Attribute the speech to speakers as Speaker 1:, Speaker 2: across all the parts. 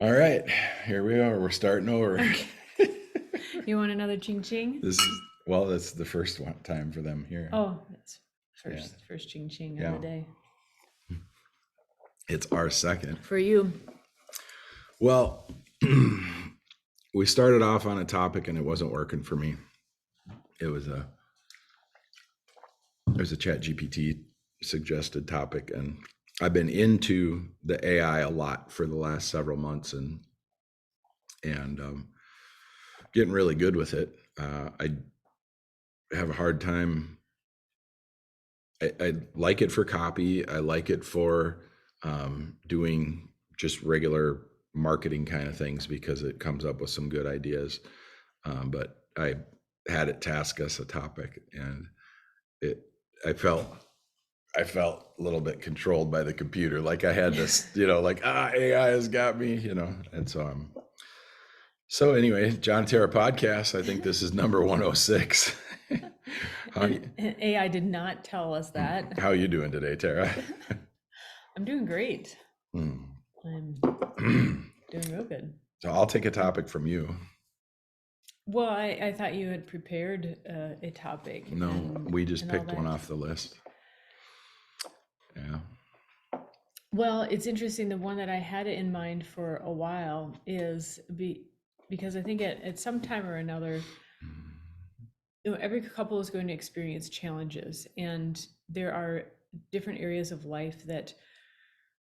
Speaker 1: All right, here we are. We're starting over.
Speaker 2: Okay. You want another ching ching?
Speaker 1: That's the first time for them here.
Speaker 2: Oh, that's
Speaker 1: Yeah.
Speaker 2: first ching ching
Speaker 1: Yeah.
Speaker 2: of the day.
Speaker 1: It's our second.
Speaker 2: For you.
Speaker 1: Well, we started off on a topic and it wasn't working for me. There's a ChatGPT suggested topic, and I've been into the AI a lot for the last several months and getting really good with it. I have a hard time. I like it for copy. I like it for doing just regular marketing kind of things because it comes up with some good ideas. But I had it task us a topic, and I felt a little bit controlled by the computer. Like I had this, like AI has got me, and so anyway, Jon and Tara podcast. I think this is number 106.
Speaker 2: AI did not tell us that.
Speaker 1: How are you doing today, Tara?
Speaker 2: I'm doing great.
Speaker 1: Hmm.
Speaker 2: I'm doing real good.
Speaker 1: So I'll take a topic from you.
Speaker 2: Well, I thought you had prepared a topic.
Speaker 1: No, we just picked one off the list. Yeah.
Speaker 2: Well, it's interesting. The one that I had in mind for a while is because I think at some time or another, every couple is going to experience challenges, and there are different areas of life that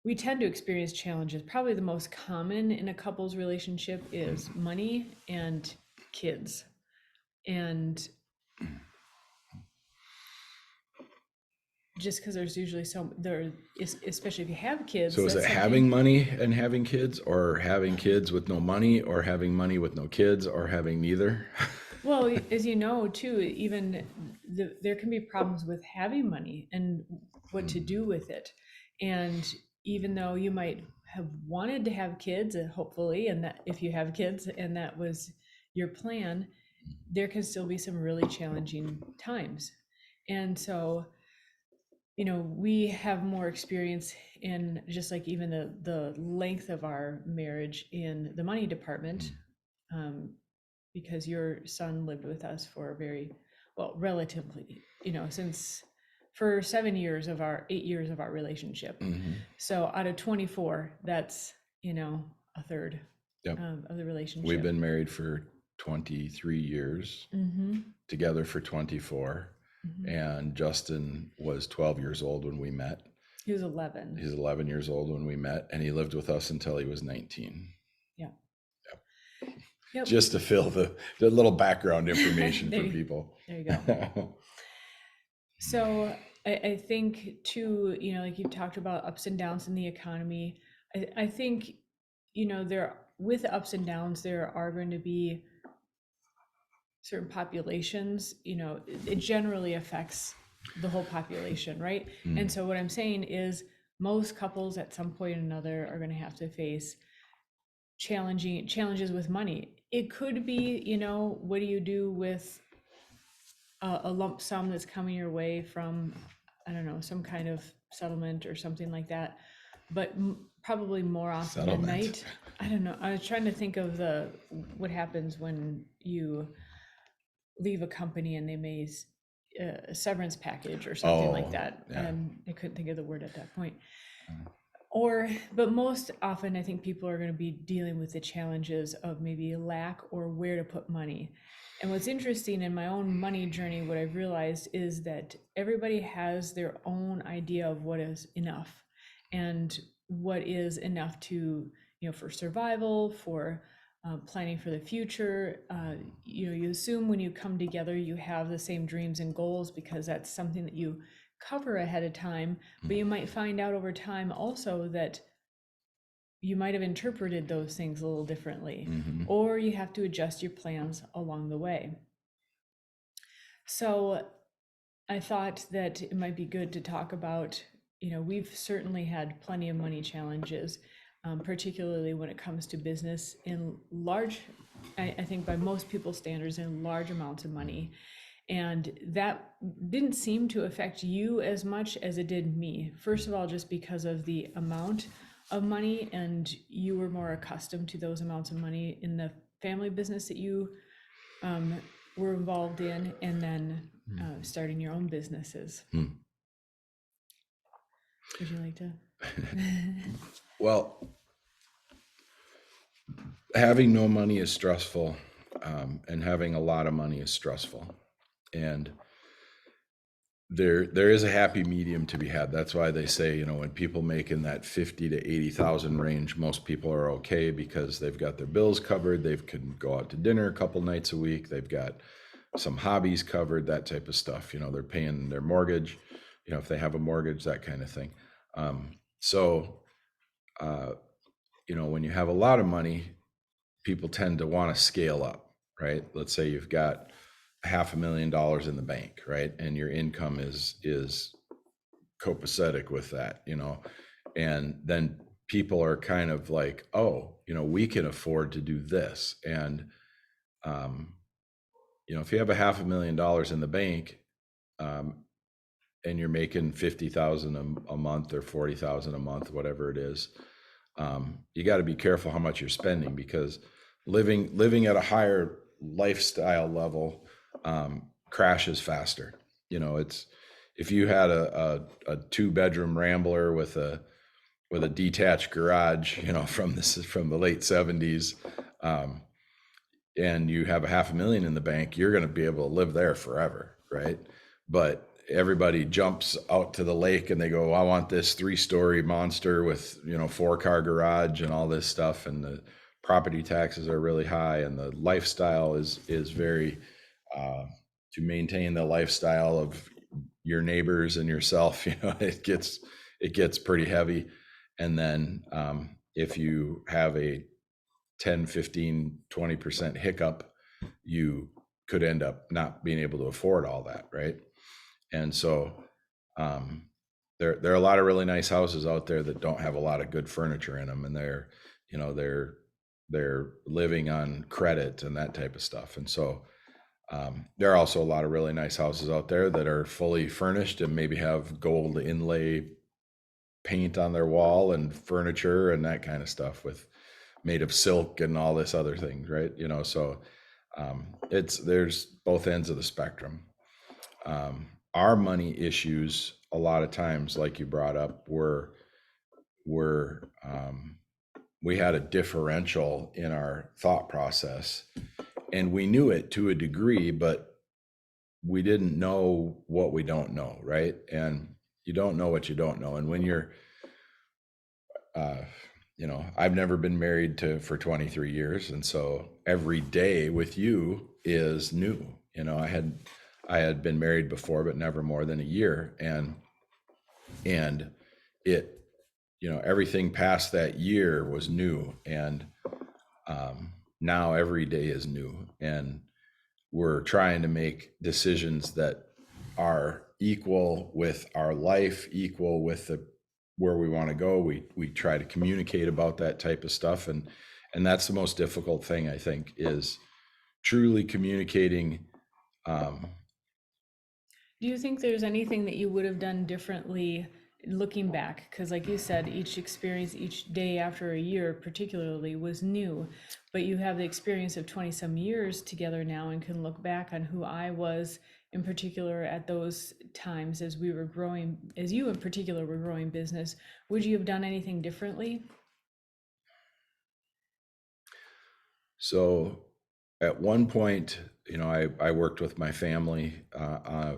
Speaker 2: we tend to experience challenges. Probably the most common in a couple's relationship is money and kids. And just because there's usually especially if you have kids.
Speaker 1: So is it having money and having kids, or having kids with no money, or having money with no kids, or having neither?
Speaker 2: Well, as you know, too, even there can be problems with having money and what to do with it. And even though you might have wanted to have kids, hopefully, and that if you have kids and that was your plan, there can still be some really challenging times. And so, we have more experience in just like even the length of our marriage in the money department. Because your son lived with us for relatively, for 7 years of our 8 years of our relationship.
Speaker 1: Mm-hmm.
Speaker 2: So out of 24, that's, a third of the relationship.
Speaker 1: We've been married for 23 years, together for 24. And Justin was 12 years old when we met.
Speaker 2: He was 11.
Speaker 1: He's 11 years old when we met, and he lived with us until he was 19. Yep. Just to fill the little background information for people.
Speaker 2: There you go. So I think too, like you've talked about ups and downs in the economy. I think, with the ups and downs, there are going to be certain populations, it generally affects the whole population, right? And so what I'm saying is most couples at some point or another are going to have to face challenges with money. It could be, what do you do with a lump sum that's coming your way from, I don't know, some kind of settlement or something like that. But probably more often than not, I don't know. I was trying to think of what happens when you leave a company and they may a severance package or something like that.
Speaker 1: Yeah.
Speaker 2: I couldn't think of the word at that point. But most often I think people are going to be dealing with the challenges of maybe lack or where to put money. And what's interesting in my own money journey, what I've realized is that everybody has their own idea of what is enough and what is enough to, for survival, for planning for the future. You assume when you come together, you have the same dreams and goals because that's something that you cover ahead of time, but you might find out over time also that you might have interpreted those things a little differently, or you have to adjust your plans along the way. So I thought that it might be good to talk about, we've certainly had plenty of money challenges, particularly when it comes to business in large, I think by most people's standards, in large amounts of money. And that didn't seem to affect you as much as it did me. First of all, just because of the amount of money, and you were more accustomed to those amounts of money in the family business that you were involved in, and then starting your own businesses. Would you like to?
Speaker 1: Well, having no money is stressful, and having a lot of money is stressful. And there is a happy medium to be had. That's why they say, you know, when people make in that 50 to 80,000 range, most people are okay because they've got their bills covered. They can go out to dinner a couple nights a week. They've got some hobbies covered, that type of stuff. You know, they're paying their mortgage, you know, if they have a mortgage, that kind of thing. You know, when you have a lot of money, people tend to want to scale up, right? Let's say you've got $500,000 in the bank, right? And your income is copacetic with that, you know, and then people are kind of like, oh, you know, we can afford to do this. And, you know, if you have $500,000 in the bank, and you're making 50,000 a month or 40,000 a month, whatever it is, you got to be careful how much you're spending, because living at a higher lifestyle level crashes faster. You know, it's, if you had a 2-bedroom Rambler with a detached garage, you know, from the late 70s, and you have $500,000 in the bank, you're going to be able to live there forever, right? But everybody jumps out to the lake and they go, I want this 3-story monster with, you know, 4-car garage and all this stuff, and the property taxes are really high, and the lifestyle is very to maintain the lifestyle of your neighbors and yourself, you know, it gets pretty heavy. And then if you have a 10, 15, 20% hiccup, you could end up not being able to afford all that, right? And so there are a lot of really nice houses out there that don't have a lot of good furniture in them, and they're, you know, they're living on credit and that type of stuff. And so there are also a lot of really nice houses out there that are fully furnished and maybe have gold inlay paint on their wall and furniture and that kind of stuff, with made of silk and all this other things, right? You know, so there's both ends of the spectrum. Our money issues, a lot of times, like you brought up, were we had a differential in our thought process, and we knew it to a degree, but we didn't know what we don't know, right? And you don't know what you don't know. And when you're you know, I've never been married for 23 years, and so every day with you is new. You know, I had been married before, but never more than a year, and it, you know, everything past that year was new, and now every day is new, and we're trying to make decisions that are equal with our life, equal with where we want to go. We try to communicate about that type of stuff, and that's the most difficult thing, I think, is truly communicating.
Speaker 2: Do you think there's anything that you would have done differently looking back? Because, like you said, each experience, each day after a year, particularly, was new. But you have the experience of 20 some years together now and can look back on who I was in particular at those times as we were growing, as you in particular were growing business. Would you have done anything differently?
Speaker 1: So at one point, you know, I worked with my family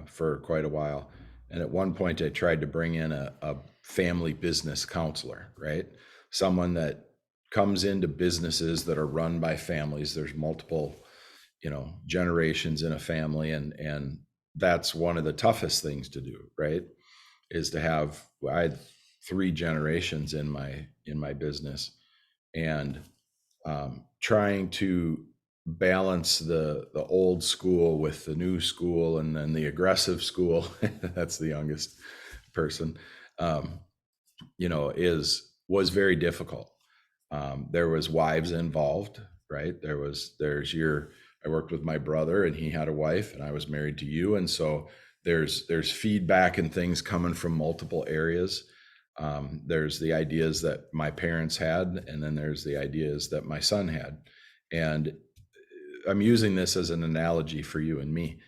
Speaker 1: for quite a while. And at one point, I tried to bring in a family business counselor, right? Someone that comes into businesses that are run by families. There's multiple, you know, generations in a family. And that's one of the toughest things to do, right? Is to have, I had 3 generations in my business, and trying to balance the old school with the new school, and then the aggressive school. That's the youngest person. You know, was very difficult. There was wives involved, right? I worked with my brother, and he had a wife, and I was married to you, and so there's feedback and things coming from multiple areas. There's the ideas that my parents had, and then there's the ideas that my son had. And I'm using this as an analogy for you and me.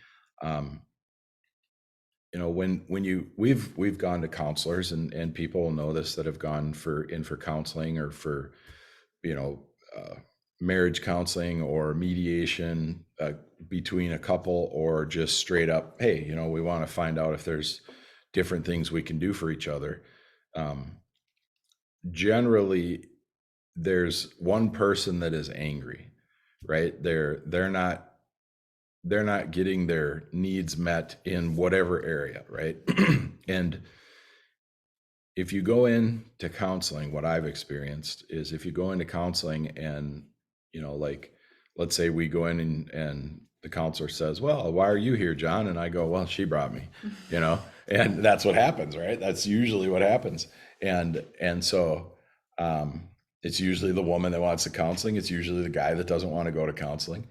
Speaker 1: We've gone to counselors, and people will know this that have gone for counseling, or for, you know, marriage counseling or mediation between a couple, or just straight up, hey, we want to find out if there's different things we can do for each other. Generally, there's one person that is angry, right? They're not getting their needs met in whatever area, right? And if you go into counseling, what I've experienced is, if you go into counseling and, like, let's say we go in and the counselor says, well, why are you here, John? And I go, well, she brought me, and that's what happens, right? That's usually what happens. And so it's usually the woman that wants the counseling. It's usually the guy that doesn't want to go to counseling.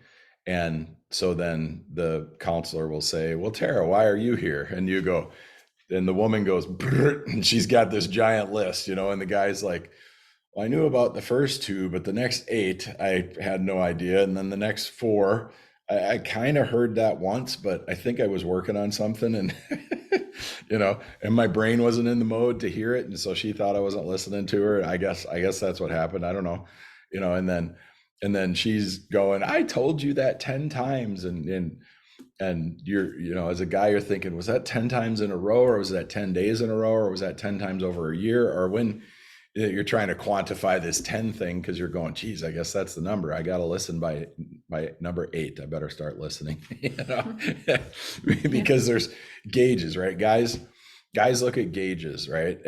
Speaker 1: And so then the counselor will say, well, Tara, why are you here? And you go, and the woman goes, and she's got this giant list, and the guy's like, well, I knew about the first two, but the next 8, I had no idea. And then the next 4, I kind of heard that once, but I think I was working on something, and, and my brain wasn't in the mode to hear it. And so she thought I wasn't listening to her. I guess that's what happened. I don't know, and then she's going, I told you that 10 times. And you're, as a guy, you're thinking, was that 10 times in a row, or was that 10 days in a row, or was that 10 times over a year? Or when you're trying to quantify this 10 thing, because you're going, geez, I guess that's the number. I got to listen by number 8. I better start listening, because there's gauges, right? Guys look at gauges, right?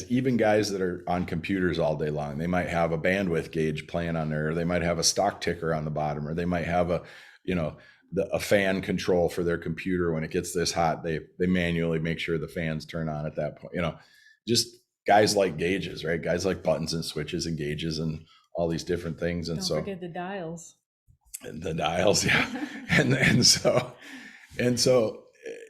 Speaker 1: Even guys that are on computers all day long, they might have a bandwidth gauge playing on there, or they might have a stock ticker on the bottom, or they might have a fan control for their computer. When it gets this hot, they manually make sure the fans turn on at that point. Just guys like gauges, right? Guys like buttons and switches and gauges and all these different things. And
Speaker 2: Don't forget the dials.
Speaker 1: Yeah. and so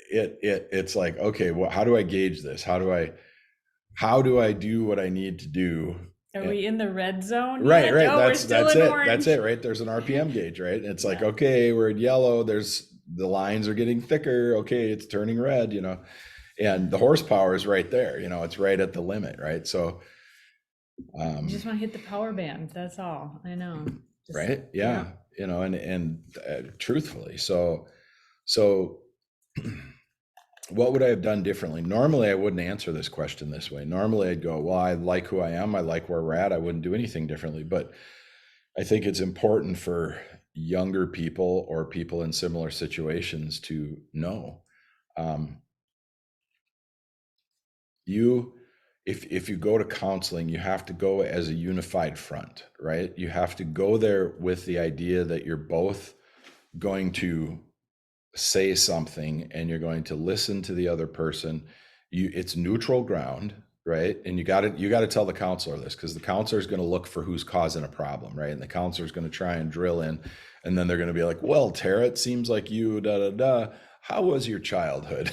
Speaker 1: it's like, okay, well, how do I gauge this? How do I do what I need to do?
Speaker 2: Are we in the red zone?
Speaker 1: Right.
Speaker 2: Oh,
Speaker 1: That's it.
Speaker 2: Orange.
Speaker 1: That's it, right? There's an RPM gauge, right? And it's like, okay, we're in yellow. The lines are getting thicker. Okay, it's turning red, and the horsepower is right there. It's right at the limit, right? So
Speaker 2: you just want to hit the power band. That's all. I know.
Speaker 1: Right? Yeah. And truthfully, so what would I have done differently? Normally, I wouldn't answer this question this way. Normally, I'd go, well, I like who I am. I like where we're at. I wouldn't do anything differently. But I think it's important for younger people, or people in similar situations, to know. If you go to counseling, you have to go as a unified front, right? You have to go there with the idea that you're both going to say something, and you're going to listen to the other person. It's neutral ground, right? And you got to tell the counselor this, because the counselor is going to look for who's causing a problem, right? And the counselor is going to try and drill in, and then they're going to be like, well, Tara, it seems like you how was your childhood?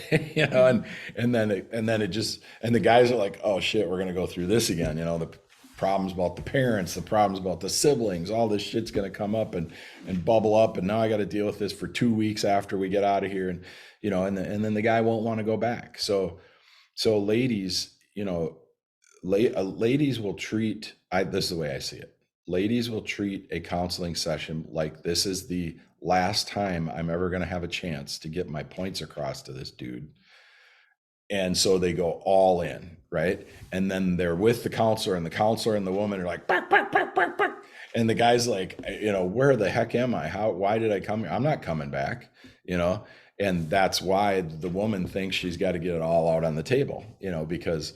Speaker 1: And then it just, and the guys are like, oh shit, we're going to go through this again. The problems about the parents, the problems about the siblings, all this shit's going to come up and bubble up. And now I got to deal with this for 2 weeks after we get out of here. And, and then the guy won't want to go back. So ladies, ladies will treat, this is the way I see it. Ladies will treat a counseling session like this is the last time I'm ever going to have a chance to get my points across to this dude. And so they go all in, right? And then they're with the counselor, and the woman are like, bark, bark, bark, bark, bark. And the guy's like, where the heck am I? Why did I come here? I'm not coming back, and that's why the woman thinks she's got to get it all out on the table, because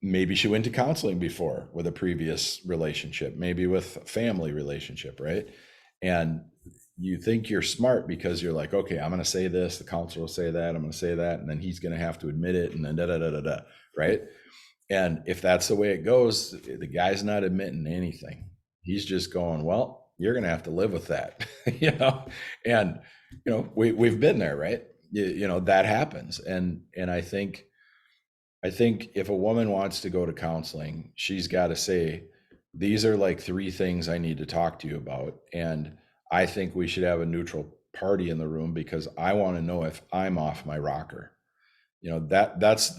Speaker 1: maybe she went to counseling before with a previous relationship, maybe with a family relationship, right? And you think you're smart because you're like, okay, I'm going to say this, the counselor will say that, I'm going to say that, and then he's going to have to admit it, and then right? And if that's the way it goes, the guy's not admitting anything. He's just going, well, you're going to have to live with that, and we've been there, right? That happens. And I think I think if a woman wants to go to counseling, she's got to say, these are like 3 things I need to talk to you about. And I think we should have a neutral party in the room because I want to know if I'm off my rocker. That's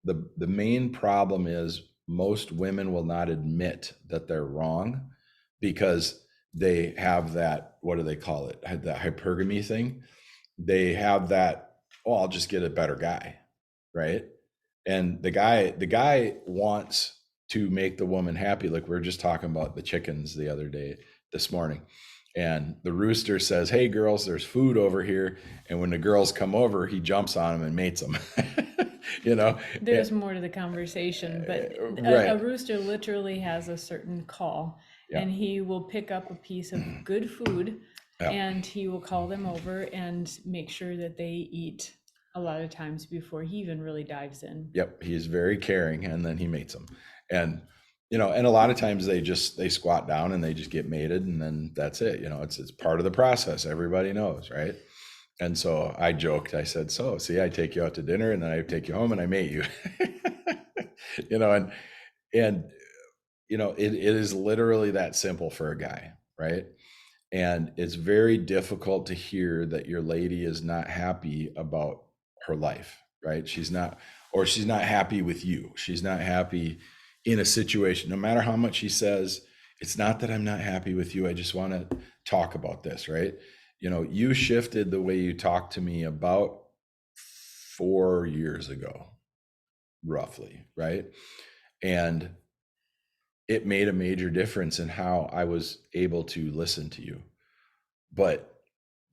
Speaker 1: the main problem is most women will not admit that they're wrong because they have that, what do they call it? That hypergamy thing. They have that, oh, I'll just get a better guy, right? And the guy wants to make the woman happy. Like we were just talking about the chickens the other day, this morning. And the rooster says, hey girls, there's food over here. And when the girls come over, he jumps on them and mates them.
Speaker 2: There's more to the conversation, but a
Speaker 1: Right.
Speaker 2: rooster literally has a certain call,
Speaker 1: Yeah.
Speaker 2: and he will pick up a piece of good food
Speaker 1: Yeah.
Speaker 2: and he will call them over and make sure that they eat a lot of times before he even really dives in.
Speaker 1: Yep. He's very caring, and then he mates them. And and a lot of times they squat down and they just get mated, and then that's it. It's part of the process. Everybody knows, right? And so I joked, I said, so see, I take you out to dinner and then I take you home and I mate you. And it is literally that simple for a guy, right? And it's very difficult to hear that your lady is not happy about her life, right? She's not happy with you. She's not happy in a situation, no matter how much she says, it's not that I'm not happy with you. I just want to talk about this, right? You shifted the way you talked to me about 4 years ago, roughly, right? And it made a major difference in how I was able to listen to you. But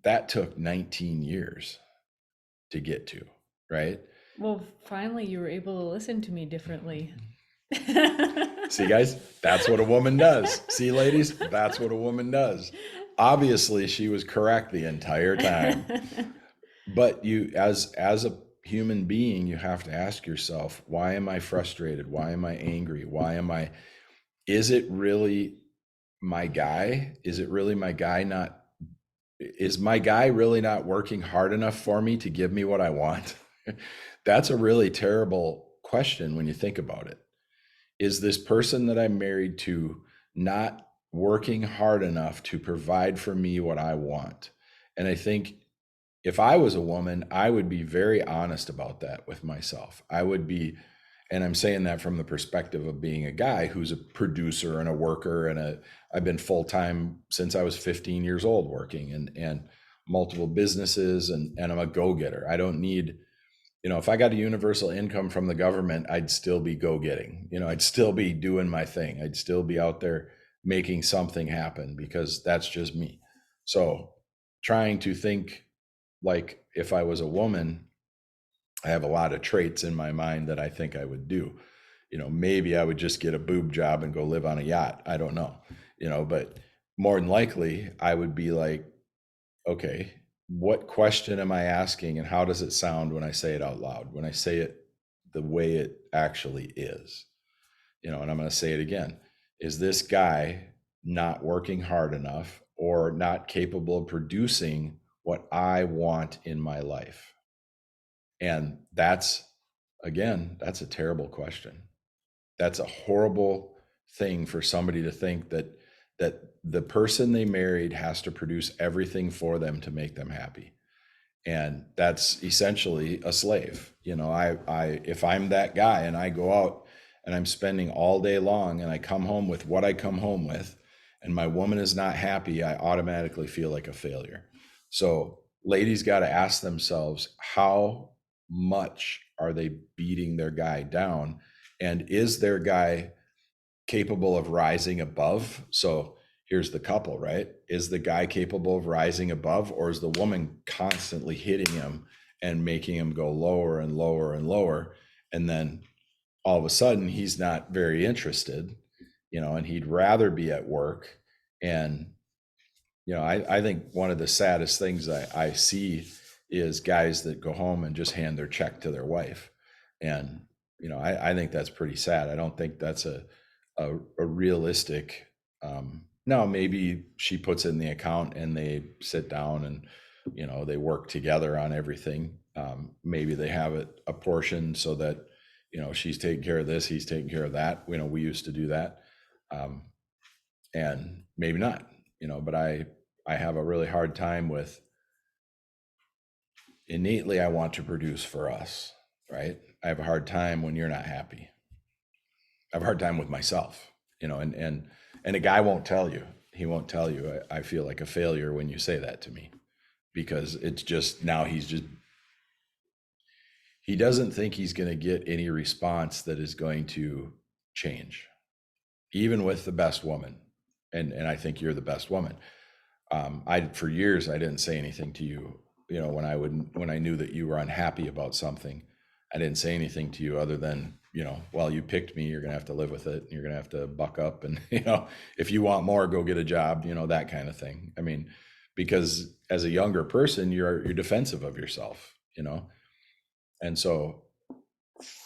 Speaker 1: that took 19 years to get to, right?
Speaker 2: Well, finally, you were able to listen to me differently.
Speaker 1: See, guys, that's what a woman does. See, ladies, that's what a woman does. Obviously, she was correct the entire time. But you, as a human being, you have to ask yourself, why am I frustrated? Why am I angry? Is it really my guy? Is it really my guy not is my guy really not working hard enough for me to give me what I want? That's a really terrible question when you think about it. Is this person that I'm married to not working hard enough to provide for me what I want? And I think if I was a woman, I would be very honest about that with myself. I would be, and I'm saying that from the perspective of being a guy who's a producer and a worker, and I've been full-time since I was 15 years old working and multiple businesses, and I'm a go-getter. I don't need, if I got a universal income from the government, I'd still be go-getting. I'd still be doing my thing. I'd still be out there making something happen because that's just me. So trying to think like if I was a woman, I have a lot of traits in my mind that I think I would do. Maybe I would just get a boob job and go live on a yacht. I don't know, but more than likely I would be like, okay, what question am I asking and how does it sound when I say it out loud, when I say it the way it actually is? And I'm going to say it again. Is this guy not working hard enough or not capable of producing what I want in my life? And that's a terrible question. That's a horrible thing for somebody to think that the person they married has to produce everything for them to make them happy. And that's essentially a slave. I if I'm that guy and I go out and I'm spending all day long and I come home with what I come home with and my woman is not happy, I automatically feel like a failure. So ladies got to ask themselves, how much are they beating their guy down? And is their guy capable of rising above? So here's the couple, right? Is the guy capable of rising above, or is the woman constantly hitting him and making him go lower and lower and lower? And then all of a sudden he's not very interested, and he'd rather be at work. And, I think one of the saddest things I see is guys that go home and just hand their check to their wife. And, I think that's pretty sad. I don't think that's a realistic, no, maybe she puts it in the account and they sit down and, they work together on everything. Maybe they have it apportioned so that, she's taking care of this, he's taking care of that. We used to do that. And maybe not, but I have a really hard time with, innately, I want to produce for us, right? I have a hard time when you're not happy. I have a hard time with myself, and a guy won't tell you. He won't tell you. I feel like a failure when you say that to me, because it's just, now he doesn't think he's going to get any response that is going to change, even with the best woman. And I think you're the best woman. For years, I didn't say anything to you, when I knew that you were unhappy about something. I didn't say anything to you other than, well, you picked me, you're going to have to live with it, and you're going to have to buck up, and, if you want more, go get a job, that kind of thing. I mean, because as a younger person, you're defensive of yourself, and so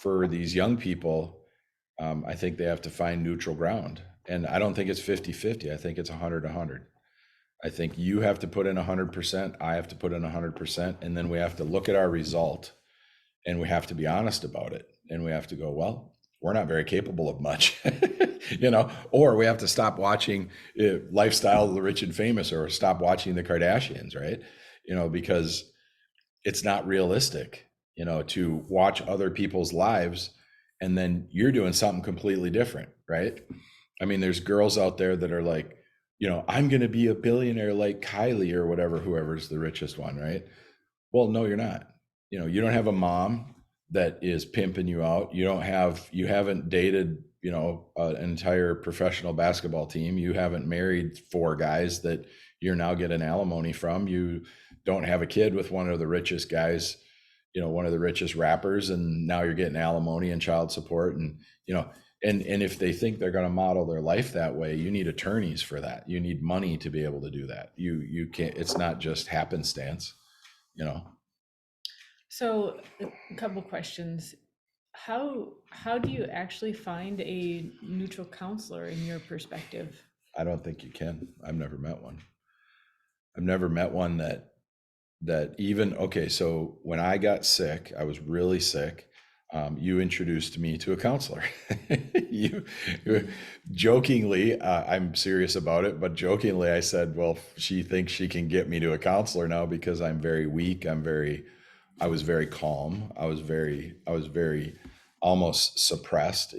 Speaker 1: for these young people, I think they have to find neutral ground. And I don't think it's 50-50. I think it's 100-100. I think you have to put in 100%. I have to put in 100%. And then we have to look at our result, and we have to be honest about it. And we have to go, well, we're not very capable of much, or we have to stop watching Lifestyle of the Rich and Famous, or stop watching the Kardashians, right? Because it's not realistic, to watch other people's lives and then you're doing something completely different, right? I mean, there's girls out there that are like, I'm going to be a billionaire like Kylie or whatever, whoever's the richest one, right? Well, no, you're not. You don't have a mom that is pimping you out. You haven't dated, an entire professional basketball team. You haven't married 4 guys that you're now getting alimony from. You don't have a kid with one of the richest guys, one of the richest rappers, and now you're getting alimony and child support. And, and if they think they're going to model their life that way, you need attorneys for that. You need money to be able to do that. You can't, it's not just happenstance,
Speaker 2: So a couple questions. How do you actually find a neutral counselor in your perspective?
Speaker 1: I don't think you can. I've never met one. I've never met one that even, okay, so when I got sick, I was really sick. You introduced me to a counselor. you jokingly, I'm serious about it, but jokingly I said, well, she thinks she can get me to a counselor now because I'm very weak. I was very calm. I was very almost suppressed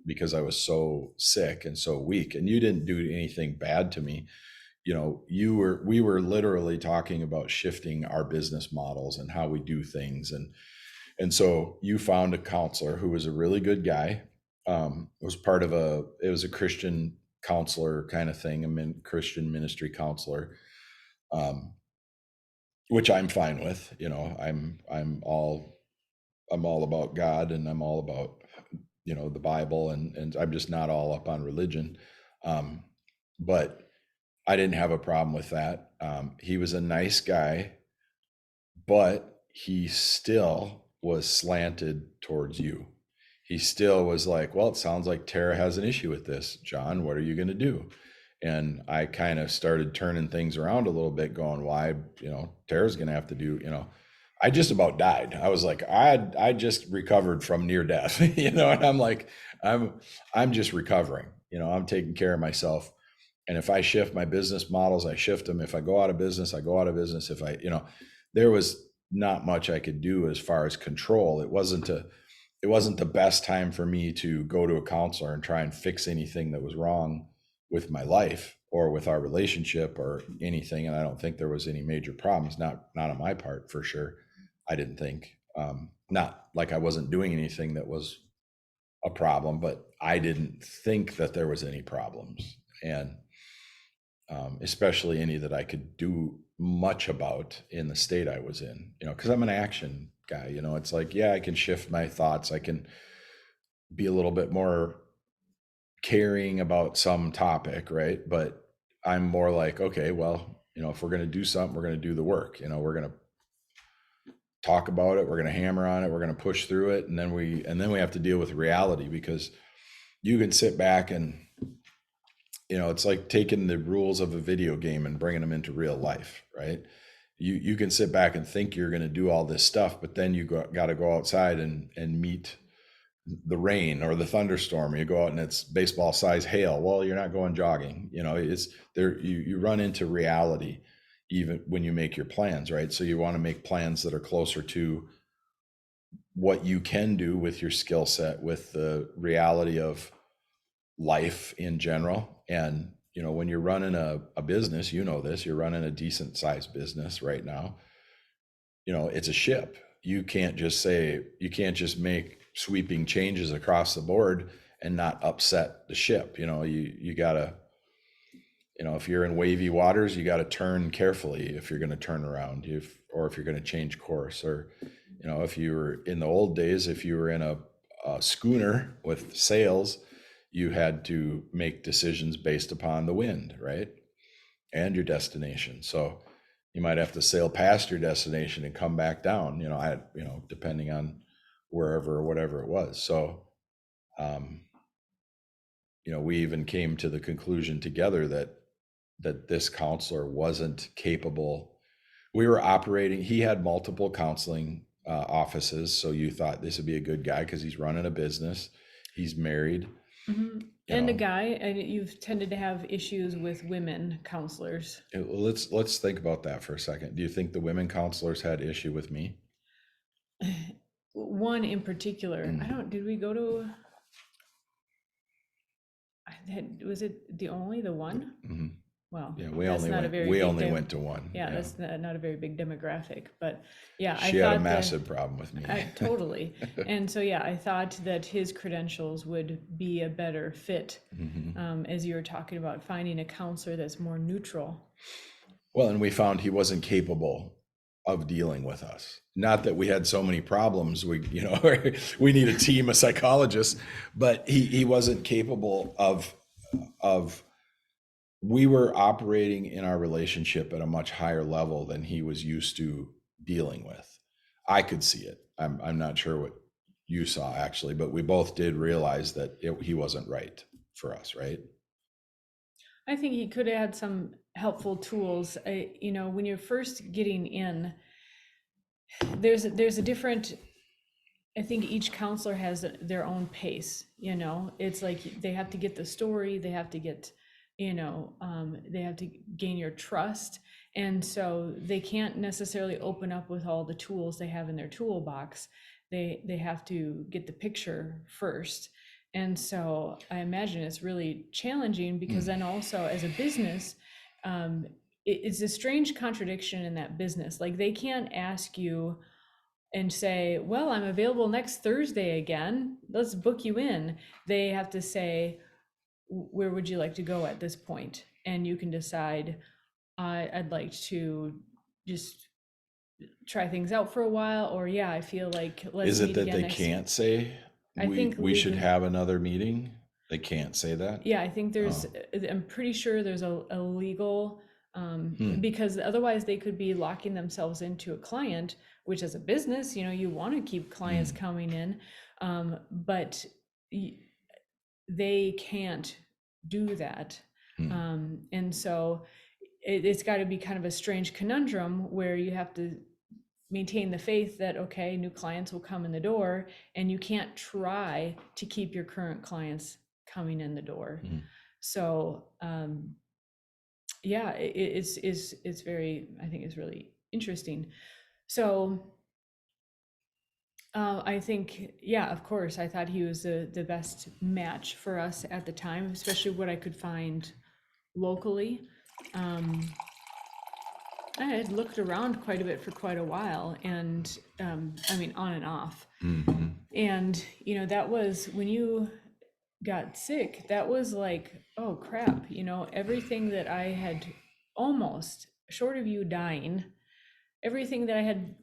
Speaker 1: because I was so sick and so weak, and you didn't do anything bad to me. We were literally talking about shifting our business models and how we do things. And so you found a counselor who was a really good guy. It was a Christian counselor kind of thing, Christian ministry counselor, which I'm fine with. I'm all about God, and I'm all about, the Bible, and I'm just not all up on religion. But I didn't have a problem with that. He was a nice guy, but he still was slanted towards you. He still was like, well, it sounds like Tara has an issue with this. Jon, what are you going to do? And I kind of started turning things around a little bit, going, why, Tara's going to have to do, I just about died. I was like, I just recovered from near death, and I'm like, I'm just recovering, I'm taking care of myself. And if I shift my business models, I shift them. If I go out of business, I go out of business. If I, there was not much I could do as far as control. It wasn't the best time for me to go to a counselor and try and fix anything that was wrong with my life or with our relationship or anything. And I don't think there was any major problems, not on my part, for sure. I didn't think, not like I wasn't doing anything that was a problem, but I didn't think that there was any problems. And especially any that I could do much about in the state I was in, because I'm an action guy. It's like, yeah, I can shift my thoughts. I can be a little bit more caring about some topic, right? But I'm more like, okay, well, if we're going to do something, we're going to do the work. We're going to talk about it. We're going to hammer on it. We're going to push through it. And then we have to deal with reality, because you can sit back and, it's like taking the rules of a video game and bringing them into real life, right? You can sit back and think you're going to do all this stuff, but then you got to go outside and meet the rain or the thunderstorm. You go out and it's baseball size hail. Well, you're not going jogging. It's there. You run into reality even when you make your plans, right? So you want to make plans that are closer to what you can do with your skill set, with the reality of life in general. And when you're running a business, this, you're running a decent sized business right now. It's a ship. You can't just make sweeping changes across the board and not upset the ship. You gotta, if you're in wavy waters, you got to turn carefully if you're going to turn around, or if you're going to change course. Or if you were in the old days, if you were in a schooner with sails, you had to make decisions based upon the wind, right, and your destination. So you might have to sail past your destination and come back down, depending on wherever or whatever it was. So we even came to the conclusion together that this counselor wasn't capable. We were operating, he had multiple counseling offices. So you thought this would be a good guy because he's running a business, he's married.
Speaker 2: And a guy, and you've tended to have issues with women counselors.
Speaker 1: Let's think about that for a second. Do you think the women counselors had issue with me?
Speaker 2: One in particular, did we go to, was it the one?
Speaker 1: Mm-hmm.
Speaker 2: Well,
Speaker 1: yeah, we only went to one.
Speaker 2: Yeah, that's not a very big demographic, but yeah,
Speaker 1: she had a massive problem with me.
Speaker 2: Totally. And so, yeah, I thought that his credentials would be a better fit, as you were talking about finding a counselor that's more neutral.
Speaker 1: Well, and we found he wasn't capable of dealing with us. Not that we had so many problems, we need a team of psychologists, but he wasn't capable of we were operating in our relationship at a much higher level than he was used to dealing with. I could see it. I'm not sure what you saw actually, but we both did realize that he wasn't right for us, right?
Speaker 2: I think he could have had some helpful tools. When you're first getting in, there's a different, I think each counselor has their own pace. It's like they have to get the story, they have to get, they have to gain your trust. And so they can't necessarily open up with all the tools they have in their toolbox. They have to get the picture first. And so I imagine it's really challenging because then also as a business, it's a strange contradiction in that business. Like they can't ask you and say, well, I'm available next Thursday again, let's book you in. They have to say, where would you like to go at this point? And you can decide, I'd like to just try things out for a while, or yeah, I feel like let's
Speaker 1: Is it
Speaker 2: meet
Speaker 1: that
Speaker 2: again
Speaker 1: they
Speaker 2: next.
Speaker 1: can't say
Speaker 2: I think
Speaker 1: we should
Speaker 2: legally,
Speaker 1: have another meeting? They can't say that?
Speaker 2: yeah, I think I'm pretty sure there's a legal, because otherwise they could be locking themselves into a client, which as a business, you want to keep clients coming in, but they can't do that. And so it's got to be kind of a strange conundrum where you have to maintain the faith that, okay, new clients will come in the door, and you can't try to keep your current clients coming in the door. So yeah, it's very, I think it's really interesting. So I think, yeah, of course, I thought he was the best match for us at the time, especially what I could find locally. I had looked around quite a bit for quite a while, and I mean, on and off. And, that was when you got sick, that was like, oh crap, everything that I had almost, short of you dying, everything that I had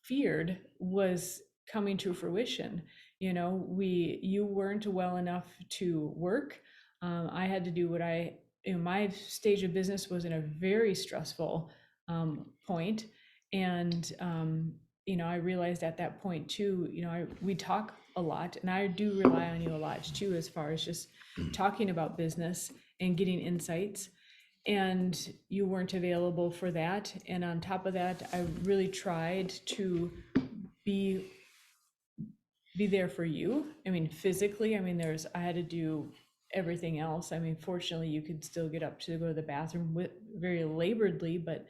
Speaker 2: feared was coming to fruition. You weren't well enough to work. I had to do what my stage of business was in a very stressful point. And, I realized at that point too, we talk a lot, and I do rely on you a lot too, as far as just talking about business and getting insights. And you weren't available for that. And on top of that, I really tried to be be there for you. I mean, physically, I mean, I had to do everything else. I mean, fortunately, you could still get up to go to the bathroom very laboredly, but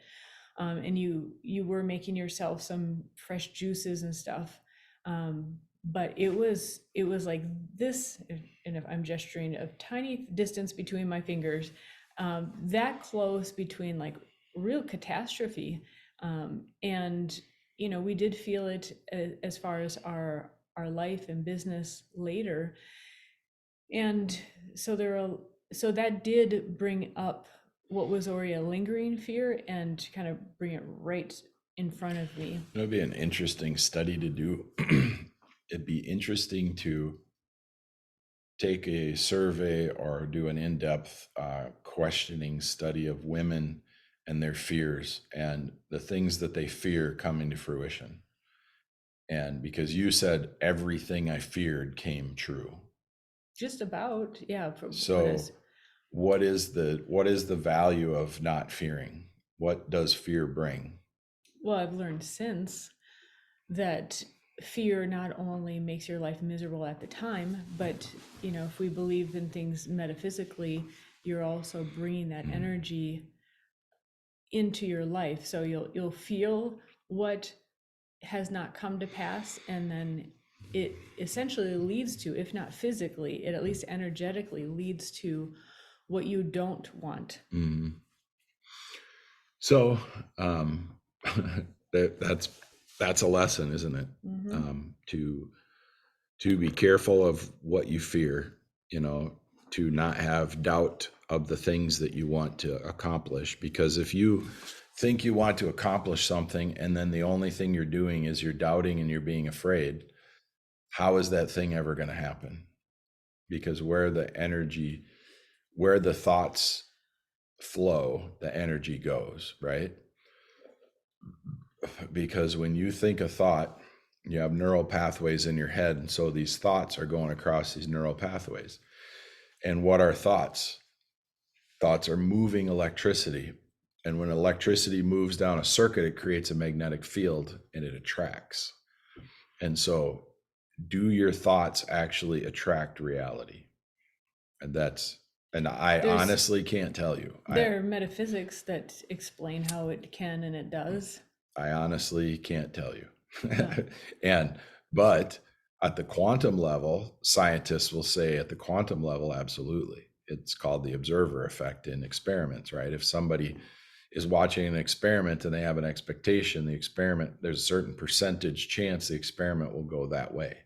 Speaker 2: and you were making yourself some fresh juices and stuff. But it was like this, and if I'm gesturing a tiny distance between my fingers, that close between like real catastrophe, and we did feel it as far as our life and business later. And so so that did bring up what was already a lingering fear and kind of bring it right in front of me.
Speaker 1: It would be an interesting study to do. It'd be interesting to take a survey or do an in-depth questioning study of women and their fears and the things that they fear coming to fruition. And because you said everything I feared came true.
Speaker 2: Just about, yeah.
Speaker 1: So what is the value of not fearing? What does fear bring?
Speaker 2: Well, I've learned since that fear not only makes your life miserable at the time, but if we believe in things metaphysically, you're also bringing that energy into your life. So you'll feel what has not come to pass, and then it essentially leads to, if not physically, it at least energetically leads to what you don't want.
Speaker 1: Mm-hmm. So that's a lesson, isn't it?
Speaker 2: Mm-hmm.
Speaker 1: To be careful of what you fear, to not have doubt of the things that you want to accomplish. Because if you think you want to accomplish something and then the only thing you're doing is you're doubting and you're being afraid, how is that thing ever going to happen? Because where the thoughts flow, the energy goes, right? Because when you think a thought, you have neural pathways in your head, and so these thoughts are going across these neural pathways. And what are thoughts? Thoughts are moving electricity, and when electricity moves down a circuit, it creates a magnetic field and it attracts. And so do your thoughts actually attract reality? And I honestly can't tell you.
Speaker 2: There are metaphysics that explain how it can and it does.
Speaker 1: I honestly can't tell you.
Speaker 2: Yeah.
Speaker 1: But at the quantum level, scientists will say at the quantum level, absolutely. It's called the observer effect in experiments, right? If somebody is watching an experiment and they have an expectation, there's a certain percentage chance the experiment will go that way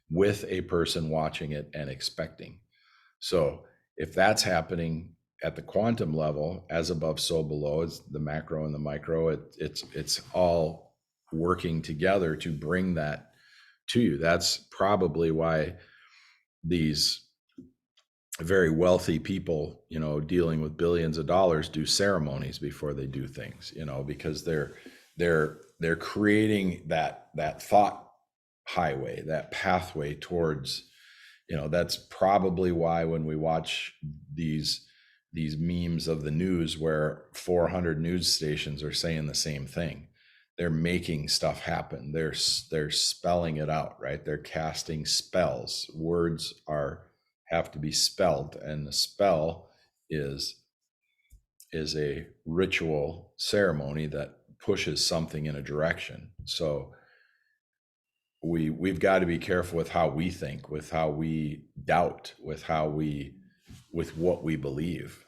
Speaker 1: with a person watching it and expecting. So if that's happening at the quantum level, as above, so below, it's the macro and the micro, it's all working together to bring that to you. That's probably why these very wealthy people, dealing with billions of dollars, do ceremonies before they do things, because they're creating that thought highway, that pathway towards, that's probably why when we watch these memes of the news where 400 news stations are saying the same thing, they're making stuff happen. They're spelling it out, right? They're casting spells. Words have to be spelled, and the spell is a ritual ceremony that pushes something in a direction. So we've got to be careful with how we think, with how we doubt, with what we believe.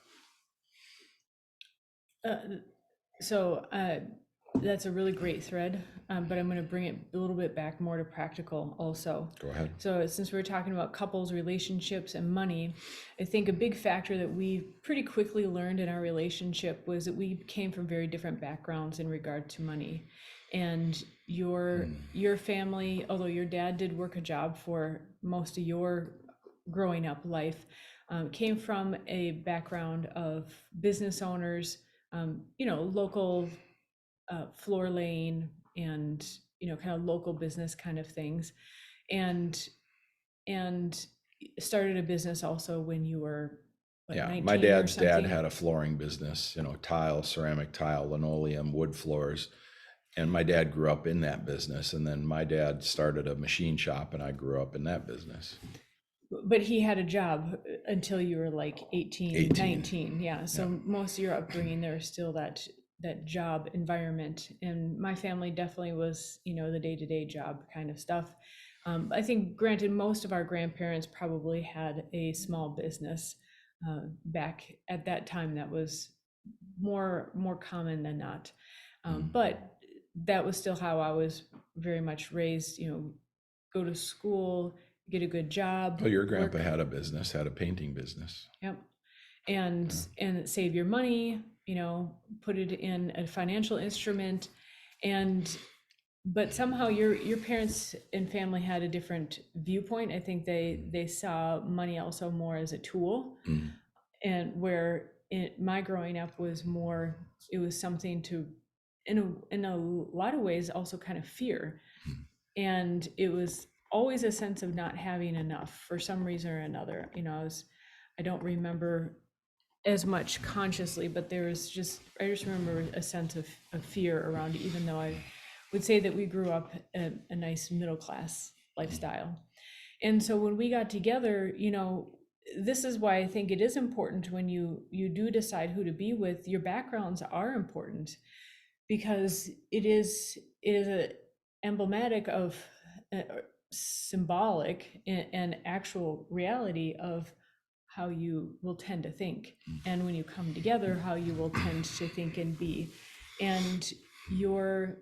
Speaker 2: So that's a really great thread, but I'm going to bring it a little bit back more to practical also.
Speaker 1: Go ahead.
Speaker 2: So since we're talking about couples, relationships, and money, I think a big factor that we pretty quickly learned in our relationship was that we came from very different backgrounds in regard to money. And your family, although your dad did work a job for most of your growing up life, came from a background of business owners, local floor laying and kind of local business kind of things, and started a business also when you were what,
Speaker 1: Yeah,
Speaker 2: 19
Speaker 1: my
Speaker 2: or
Speaker 1: dad's dad
Speaker 2: something.
Speaker 1: had a flooring business, tile, ceramic tile, linoleum, wood floors. And my dad grew up in that business, and then my dad started a machine shop, and I grew up in that business.
Speaker 2: But he had a job until you were like 18,
Speaker 1: 18.
Speaker 2: 19. Yeah. So
Speaker 1: Yeah.
Speaker 2: most of your upbringing, there was still that job environment. And my family definitely was, the day-to-day job kind of stuff. I think, granted, most of our grandparents probably had a small business back at that time. That was more common than not. But that was still how I was very much raised, go to school, get a good job,
Speaker 1: Well, your grandpa
Speaker 2: work.
Speaker 1: had a business, had a painting business.
Speaker 2: Yep. And save your money, put it in a financial instrument. And but somehow your parents and family had a different viewpoint. I think they saw money also more as a tool.
Speaker 1: Mm.
Speaker 2: And where my growing up was more, it was something to, in a lot of ways, also kind of fear. And it was always a sense of not having enough for some reason or another. I don't remember as much consciously, but I just remember a sense of fear around it, even though I would say that we grew up a nice middle class lifestyle. And so when we got together, this is why I think it is important when you do decide who to be with, your backgrounds are important, because it is emblematic of symbolic and actual reality of how you will tend to think, and when you come together, how you will tend to think and be. And your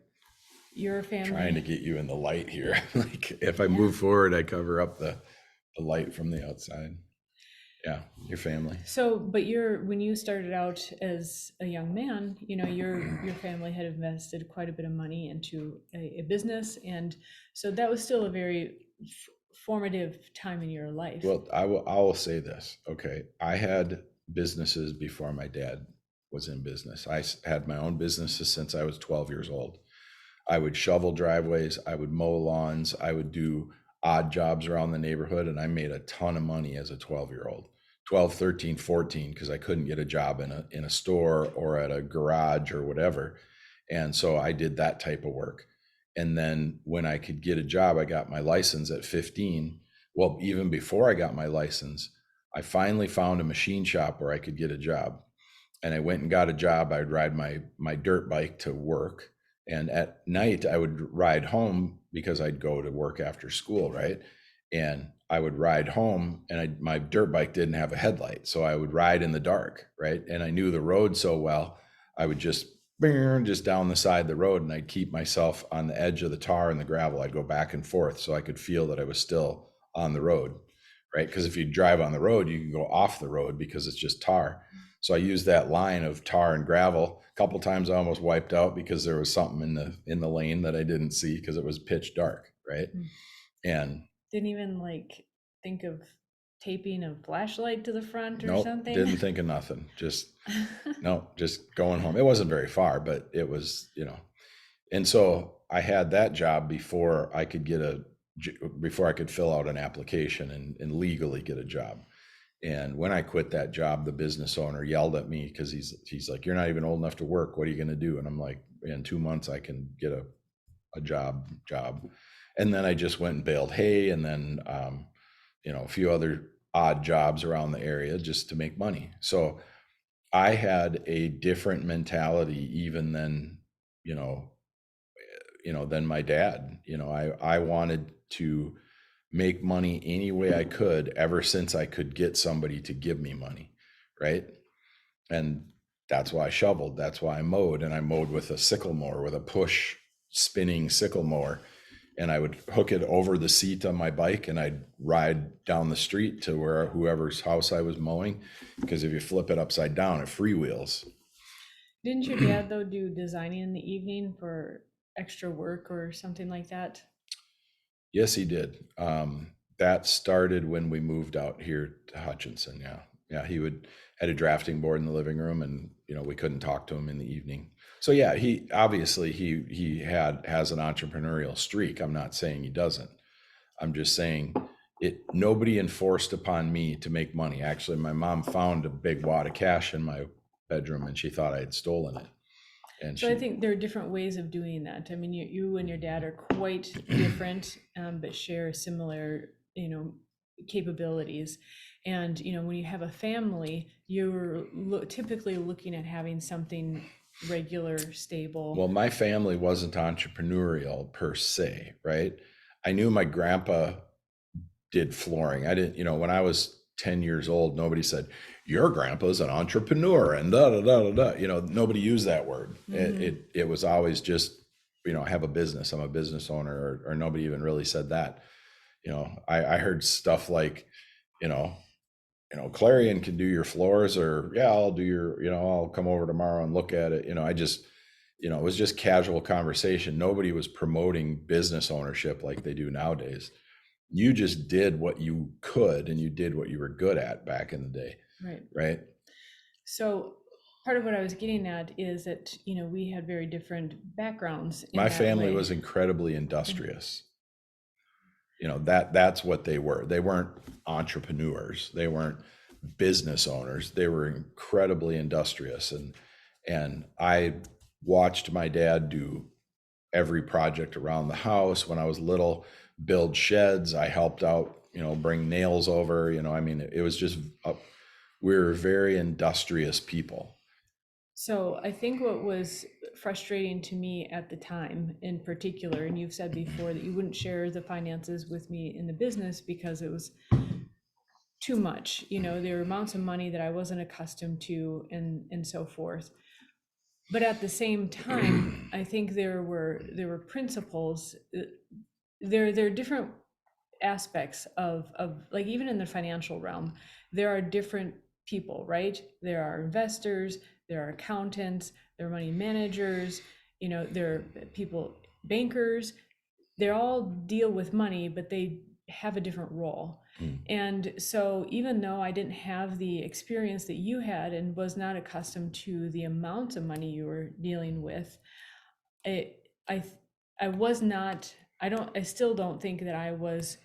Speaker 2: family,
Speaker 1: Trying to get you in the light here. Like if I move forward, I cover up the light from the outside. Yeah, your family.
Speaker 2: So, but when you started out as a young man, your family had invested quite a bit of money into a business, and so that was still a very formative time in your life.
Speaker 1: Well, I will say this. Okay, I had businesses before my dad was in business. Had my own businesses since I was 12 years old. I would shovel driveways, I would mow lawns, I would do odd jobs around the neighborhood, and I made a ton of money as a 12-year-old. 12, 13, 14, because I couldn't get a job in a store or at a garage or whatever. And so I did that type of work. And then when I could get a job, I got my license at 15. Well, even before I got my license, I finally found a machine shop where I could get a job. And I went and got a job. I'd ride my dirt bike to work. And at night I would ride home because I'd go to work after school, right? And I would ride home, and my dirt bike didn't have a headlight. So I would ride in the dark, right? And I knew the road so well, I would just down the side of the road, and I'd keep myself on the edge of the tar and the gravel. I'd go back and forth so I could feel that I was still on the road, right? Because if you drive on the road, you can go off the road because it's just tar. So I used that line of tar and gravel. A couple times I almost wiped out because there was something in the lane that I didn't see because it was pitch dark, right? And
Speaker 2: Didn't even like think of taping a flashlight to the front or
Speaker 1: nope,
Speaker 2: something.
Speaker 1: didn't think of nothing. Just no, just going home. It wasn't very far, but it was, And so I had that job before I could fill out an application and legally get a job. And when I quit that job, the business owner yelled at me because he's like, "You're not even old enough to work. What are you going to do?" And I'm like, "In 2 months, I can get a job." And then I just went and baled hay, and then a few other odd jobs around the area just to make money. So I had a different mentality even than you know than my dad. I wanted to make money any way I could ever since I could get somebody to give me money, right? And that's why I shoveled. That's why I mowed. And I mowed with a sickle mower, with a push spinning sickle mower. And I would hook it over the seat on my bike, and I'd ride down the street to whoever's house I was mowing. Because if you flip it upside down, it freewheels.
Speaker 2: Didn't your dad though do designing in the evening for extra work or something like that?
Speaker 1: Yes, he did. That started when we moved out here to Hutchinson. Yeah. Yeah. He had a drafting board in the living room, and, we couldn't talk to him in the evening. So yeah, he obviously he has an entrepreneurial streak. I'm not saying he doesn't. I'm just saying nobody enforced upon me to make money. Actually, my mom found a big wad of cash in my bedroom, and she thought I had stolen it. And
Speaker 2: So I
Speaker 1: she,
Speaker 2: think there are different ways of doing that. I mean, you and your dad are quite different, but share similar, capabilities. And when you have a family, you're typically looking at having something regular, stable.
Speaker 1: well, my family wasn't entrepreneurial per se, right? I knew my grandpa did flooring. I didn't, when I was 10 years old, nobody said, your grandpa's an entrepreneur and da da da da da. Nobody used that word. It was always just, I have a business. I'm a business owner, or nobody even really said that. I heard stuff like, you know, Clarion can do your floors, or yeah, I'll do I'll come over tomorrow and look at it. I just, it was just casual conversation. Nobody was promoting business ownership like they do nowadays. You just did what you could, and you did what you were good at back in the day.
Speaker 2: Right.
Speaker 1: Right.
Speaker 2: So part of what I was getting at is that, we had very different backgrounds in
Speaker 1: My
Speaker 2: that
Speaker 1: family
Speaker 2: way.
Speaker 1: was incredibly industrious. That's what they were. They weren't entrepreneurs. They weren't business owners. They were incredibly industrious. And I watched my dad do every project around the house. When I was little, build sheds. I helped out, bring nails over. It was just, we were very industrious people.
Speaker 2: So I think what was frustrating to me at the time in particular, and you've said before that you wouldn't share the finances with me in the business because it was too much. There were amounts of money that I wasn't accustomed to, and so forth. But at the same time, I think there were principles. There are different aspects of like, even in the financial realm, there are different people, right? There are investors, there are accountants, there are money managers, there are people, bankers. They all deal with money, but they have a different role. And so even though I didn't have the experience that you had and was not accustomed to the amount of money you were dealing with, I was not, I still don't think that I was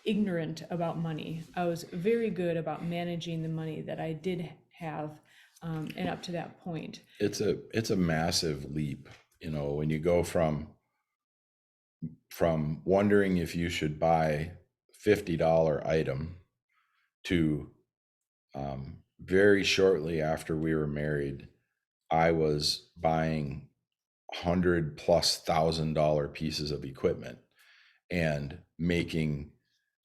Speaker 2: ignorant about money. I was very good about managing the money that I did have, and up to that point.
Speaker 1: It's a massive leap, when you go from wondering if you should buy $50 item to, very shortly after we were married, I was buying $100,000+ pieces of equipment and making,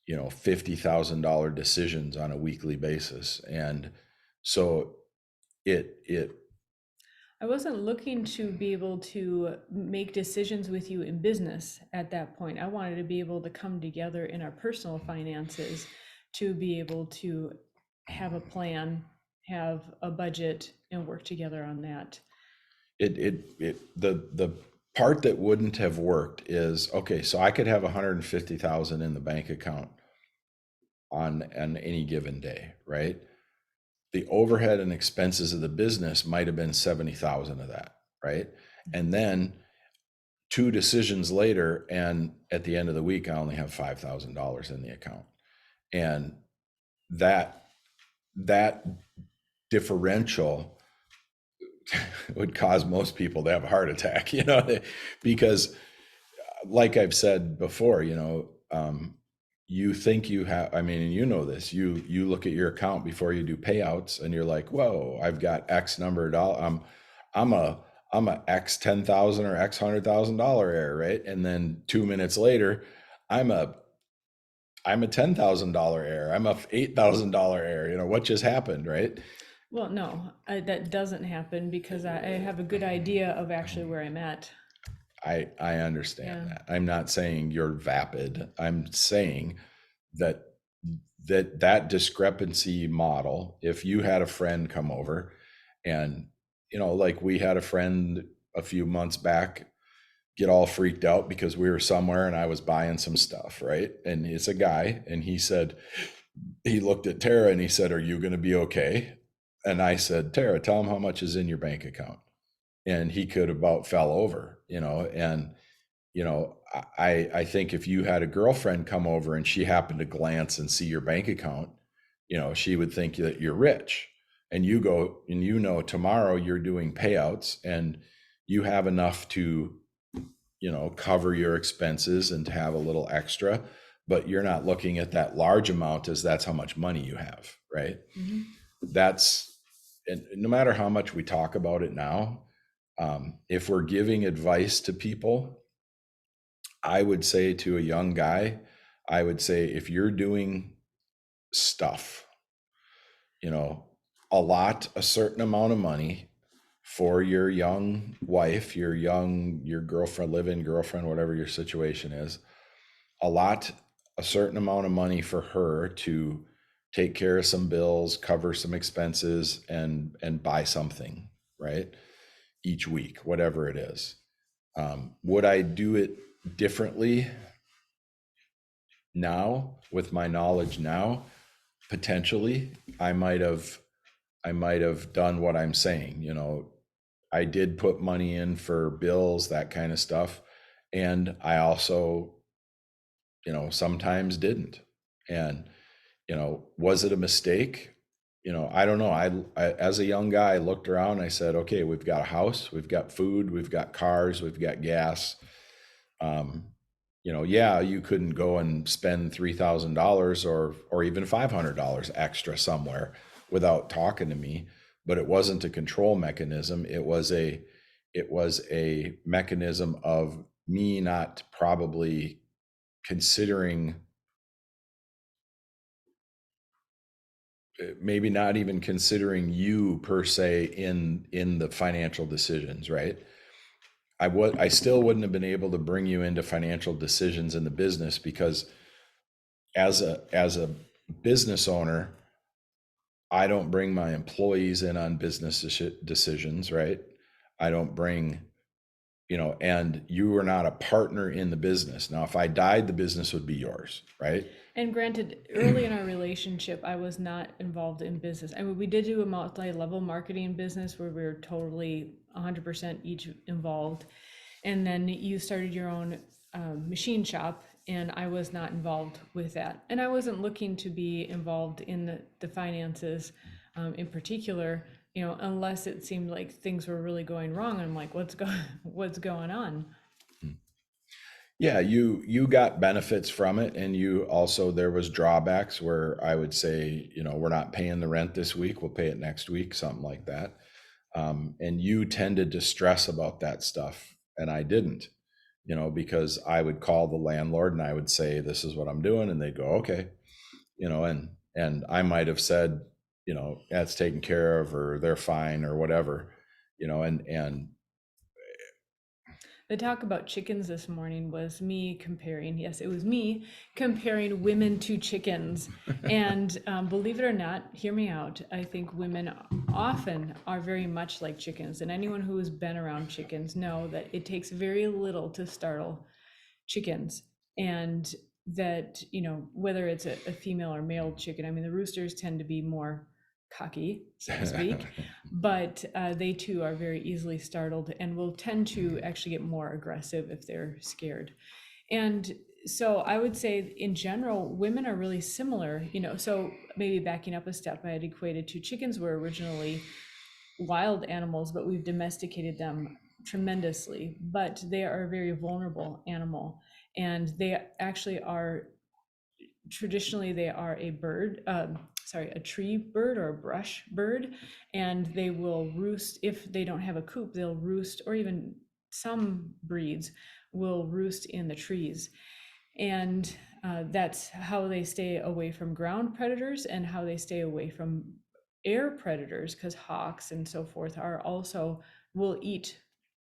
Speaker 1: $50,000 decisions on a weekly basis. And so it
Speaker 2: I wasn't looking to be able to make decisions with you in business at that point. I wanted to be able to come together in our personal finances to be able to have a plan, have a budget, and work together on that.
Speaker 1: the part that wouldn't have worked is, okay, so I could have 150,000 in the bank account on any given day, right? The overhead and expenses of the business might have been 70,000 of that, right? And then 2 decisions later, and at the end of the week, I only have $5,000 in the account. And that differential would cause most people to have a heart attack, because like I've said before, you think you have, and this, you look at your account before you do payouts and you're like, whoa, I've got X number of dollars. I'm a X 10,000 or X $100,000 heir, right? And then 2 minutes later, I'm a $10,000 heir. I'm a $8,000 heir. What just happened, right?
Speaker 2: Well, no, that doesn't happen because I have a good idea of actually where I'm at.
Speaker 1: I understand
Speaker 2: Yeah.
Speaker 1: that. I'm not saying you're vapid. I'm saying that discrepancy model, if you had a friend come over and, like we had a friend a few months back get all freaked out because we were somewhere and I was buying some stuff, right? And it's a guy, and he looked at Tara and he said, "Are you going to be okay?" And I said, "Tara, tell him how much is in your bank account." And he could about fell over, and I think if you had a girlfriend come over and she happened to glance and see your bank account, she would think that you're rich. And you go and tomorrow you're doing payouts, and you have enough to, cover your expenses and to have a little extra, but you're not looking at that large amount as that's how much money you have, right?
Speaker 2: Mm-hmm.
Speaker 1: That's, and no matter how much we talk about it now, if we're giving advice to people, I would say to a young guy, I would say if you're doing stuff, you know, a certain amount of money for your young wife, your girlfriend, live-in girlfriend, whatever your situation is, a certain amount of money for her to take care of some bills, cover some expenses, and buy something, right? Each week, whatever it is. Would I do it differently now with my knowledge now? Potentially, I might have done what I'm saying. I did put money in for bills, that kind of stuff, and I also, sometimes didn't. And was it a mistake? I don't know. As a young guy, I looked around. I said, okay, we've got a house, we've got food, we've got cars, we've got gas. Um, yeah, you couldn't go and spend $3,000 or even $500 extra somewhere without talking to me. But it wasn't a control mechanism. It was a mechanism of me not probably considering, maybe not even considering you per se in the financial decisions, right? I still wouldn't have been able to bring you into financial decisions in the business, because as a business owner, I don't bring my employees in on business decisions, right? I don't bring, and you are not a partner in the business. Now, if I died, the business would be yours, right?
Speaker 2: And granted, early in our relationship, I was not involved in business. I mean, we did do a multi-level marketing business where we were totally 100% each involved. And then you started your own machine shop, and I was not involved with that. And I wasn't looking to be involved in the finances in particular, unless it seemed like things were really going wrong. I'm like, what's going on?
Speaker 1: Yeah, you got benefits from it, and you also, there was drawbacks where I would say, we're not paying the rent this week, we'll pay it next week, something like that. And you tended to stress about that stuff, and I didn't, because I would call the landlord and I would say, this is what I'm doing, and they'd go, okay, and I might have said, that's taken care of, or they're fine, or whatever, and
Speaker 2: The talk about chickens this morning was me comparing, yes, it was me comparing women to chickens. And believe it or not, hear me out, I think women often are very much like chickens. And anyone who has been around chickens know that it takes very little to startle chickens. And that, whether it's a female or male chicken, I mean, the roosters tend to be more cocky, so to speak, but they too are very easily startled and will tend to actually get more aggressive if they're scared. And so I would say in general, women are really similar, so maybe backing up a step, I had equated to chickens were originally wild animals, but we've domesticated them tremendously, but they are a very vulnerable animal. And they actually are, traditionally they are a bird, a tree bird or a brush bird, and they will roost. If they don't have a coop, they'll roost, or even some breeds will roost in the trees. And that's how they stay away from ground predators and how they stay away from air predators, because hawks and so forth are also, will eat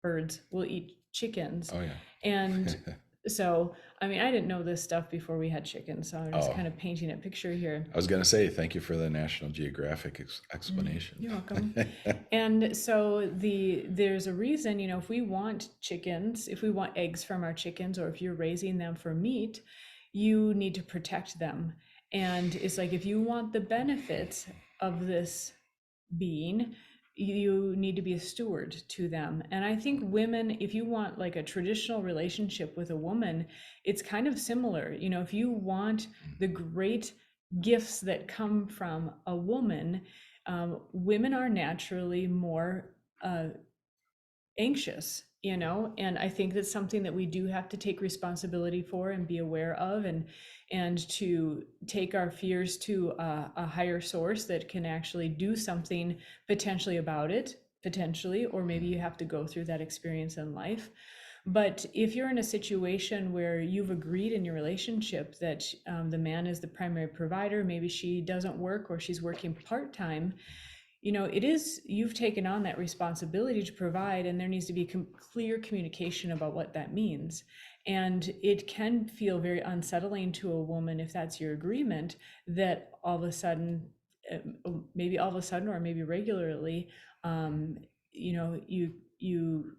Speaker 2: birds, will eat chickens.
Speaker 1: oh yeah.
Speaker 2: And so, I mean, I didn't know this stuff before we had chickens, so I'm just
Speaker 1: Oh,
Speaker 2: kind of painting a picture here.
Speaker 1: I was going to say, thank you for the National Geographic explanation.
Speaker 2: You're welcome. And so there's a reason, if we want chickens, if we want eggs from our chickens, or if you're raising them for meat, you need to protect them. And it's like, if you want the benefits of this being, you need to be a steward to them. And I think women, if you want like a traditional relationship with a woman, it's kind of similar. If you want the great gifts that come from a woman, women are naturally more anxious, and I think that's something that we do have to take responsibility for and be aware of, and to take our fears to a higher source that can actually do something potentially about it, potentially, or maybe you have to go through that experience in life. But if you're in a situation where you've agreed in your relationship that the man is the primary provider, maybe she doesn't work or she's working part-time, it is, you've taken on that responsibility to provide, and there needs to be clear communication about what that means. And it can feel very unsettling to a woman, if that's your agreement, that all of a sudden, maybe all of a sudden, or maybe regularly, you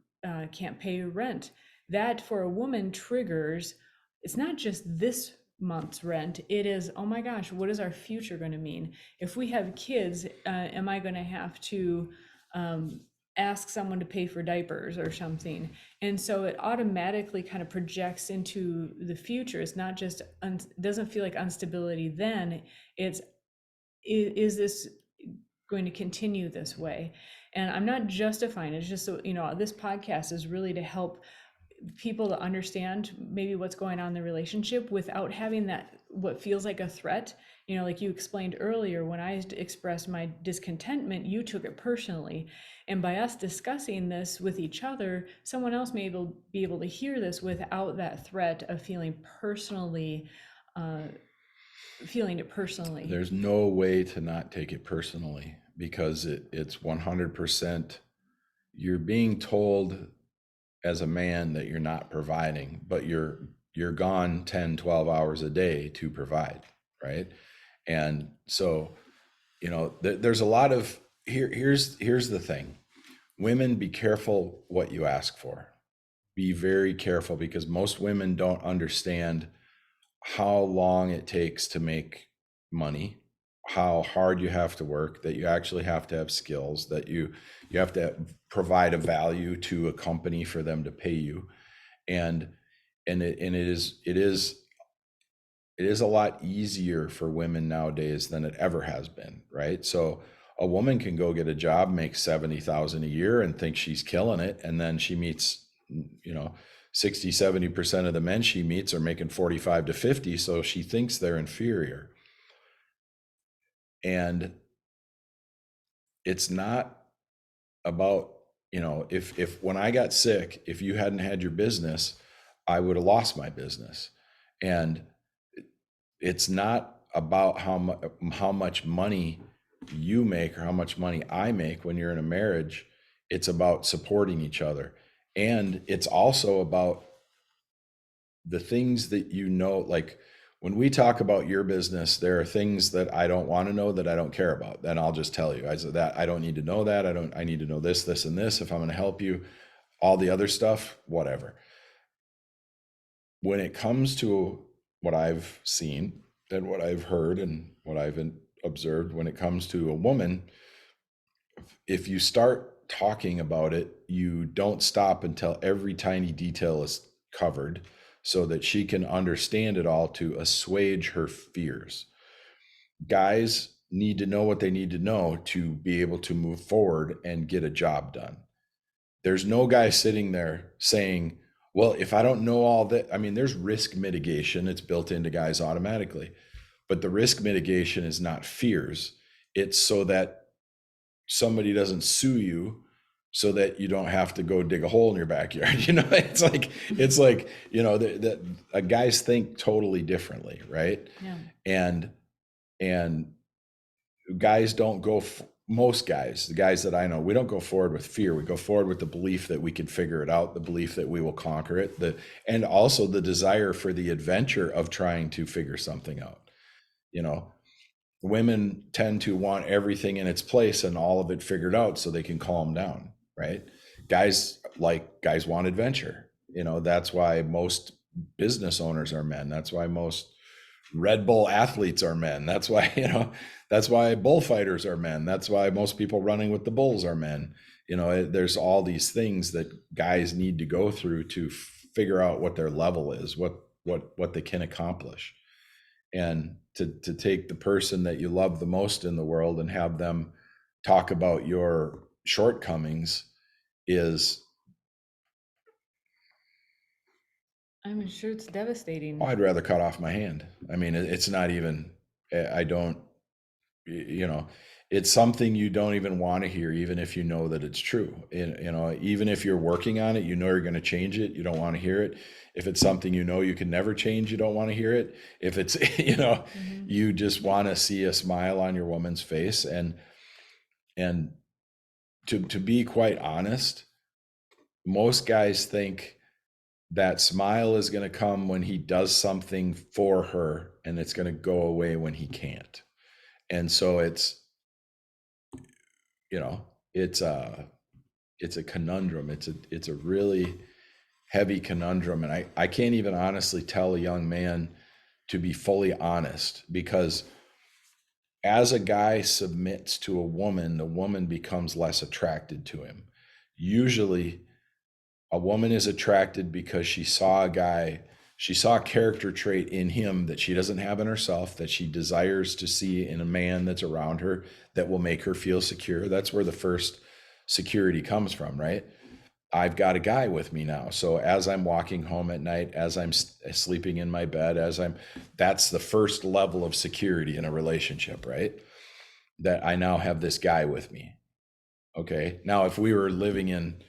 Speaker 2: can't pay your rent. That for a woman triggers, it's not just this month's rent, it is, oh my gosh, what is our future going to mean? If we have kids, am I going to have to ask someone to pay for diapers or something? And so it automatically kind of projects into the future. It's not just, doesn't feel like instability then, it's, is this going to continue this way? And I'm not justifying it, it's just so, this podcast is really to help people to understand maybe what's going on in the relationship without having that, what feels like a threat. Like you explained earlier, when I expressed my discontentment, you took it personally. And by us discussing this with each other, someone else may be able to hear this without that threat of feeling it personally.
Speaker 1: There's no way to not take it personally, because it's 100%. You're being told as a man that you're not providing, but you're gone 10, 12 hours a day to provide, right? And so, there's a lot of here's the thing. Women, be careful what you ask for. Be very careful, because most women don't understand how long it takes to make money, how hard you have to work, that you actually have to have skills, that you have to provide a value to a company for them to pay you. And it is a lot easier for women nowadays than it ever has been, right? So a woman can go get a job, make 70,000 a year and think she's killing it, and then she meets, 60-70% of the men she meets are making 45 to 50, so she thinks they're inferior. And it's not about, if when I got sick, if you hadn't had your business, I would have lost my business. And it's not about how much money you make or how much money I make when you're in a marriage. It's about supporting each other. And it's also about the things that, like when we talk about your business, there are things that I don't want to know, that I don't care about. Then I'll just tell you, I don't need to know that. I need to know this, this, and this if I'm going to help you. All the other stuff, whatever. When it comes to what I've seen and what I've heard and what I've observed, when it comes to a woman, if you start talking about it, you don't stop until every tiny detail is covered, so that she can understand it all, to assuage her fears. Guys need to know what they need to know to be able to move forward and get a job done. There's no guy sitting there saying, well, if I don't know all that, there's risk mitigation. It's built into guys automatically, but the risk mitigation is not fears. It's so that somebody doesn't sue you, so that you don't have to go dig a hole in your backyard. It's like, that guys think totally differently. Right.
Speaker 2: Yeah.
Speaker 1: And guys don't go, most guys, the guys that I know, we don't go forward with fear. We go forward with the belief that we can figure it out, the belief that we will conquer it, and also the desire for the adventure of trying to figure something out. Women tend to want everything in its place and all of it figured out so they can calm down, right? Guys want adventure. That's why most business owners are men. That's why most Red Bull athletes are men. That's why, that's why bullfighters are men. That's why most people running with the bulls are men. There's all these things that guys need to go through to figure out what their level is, what they can accomplish. And to take the person that you love the most in the world and have them talk about your shortcomings is
Speaker 2: I'm sure it's devastating.
Speaker 1: Oh, I'd rather cut off my hand. I mean, it's not even, I don't, you know, it's something you don't even want to hear, even if you know that it's true. You know, even if you're working on it, you know you're going to change it. You don't want to hear it. If it's something you know you can never change, you don't want to hear it. If it's, you know,
Speaker 2: Mhm.
Speaker 1: you just want to see a smile on your woman's face. And to be quite honest, most guys think that smile is going to come when he does something for her, and it's going to go away when he can't. And so it's, you know, it's a conundrum. It's a really heavy conundrum. And I can't even honestly tell a young man to be fully honest, because as a guy submits to a woman, the woman becomes less attracted to him. Usually a woman is attracted because she saw a guy, she saw a character trait in him that she doesn't have in herself, that she desires to see in a man that's around her, that will make her feel secure. That's where the first security comes from, right? I've got a guy with me now. So as I'm walking home at night, as I'm sleeping in my bed, that's the first level of security in a relationship, right? That I now have this guy with me. Okay. Now, if we were living in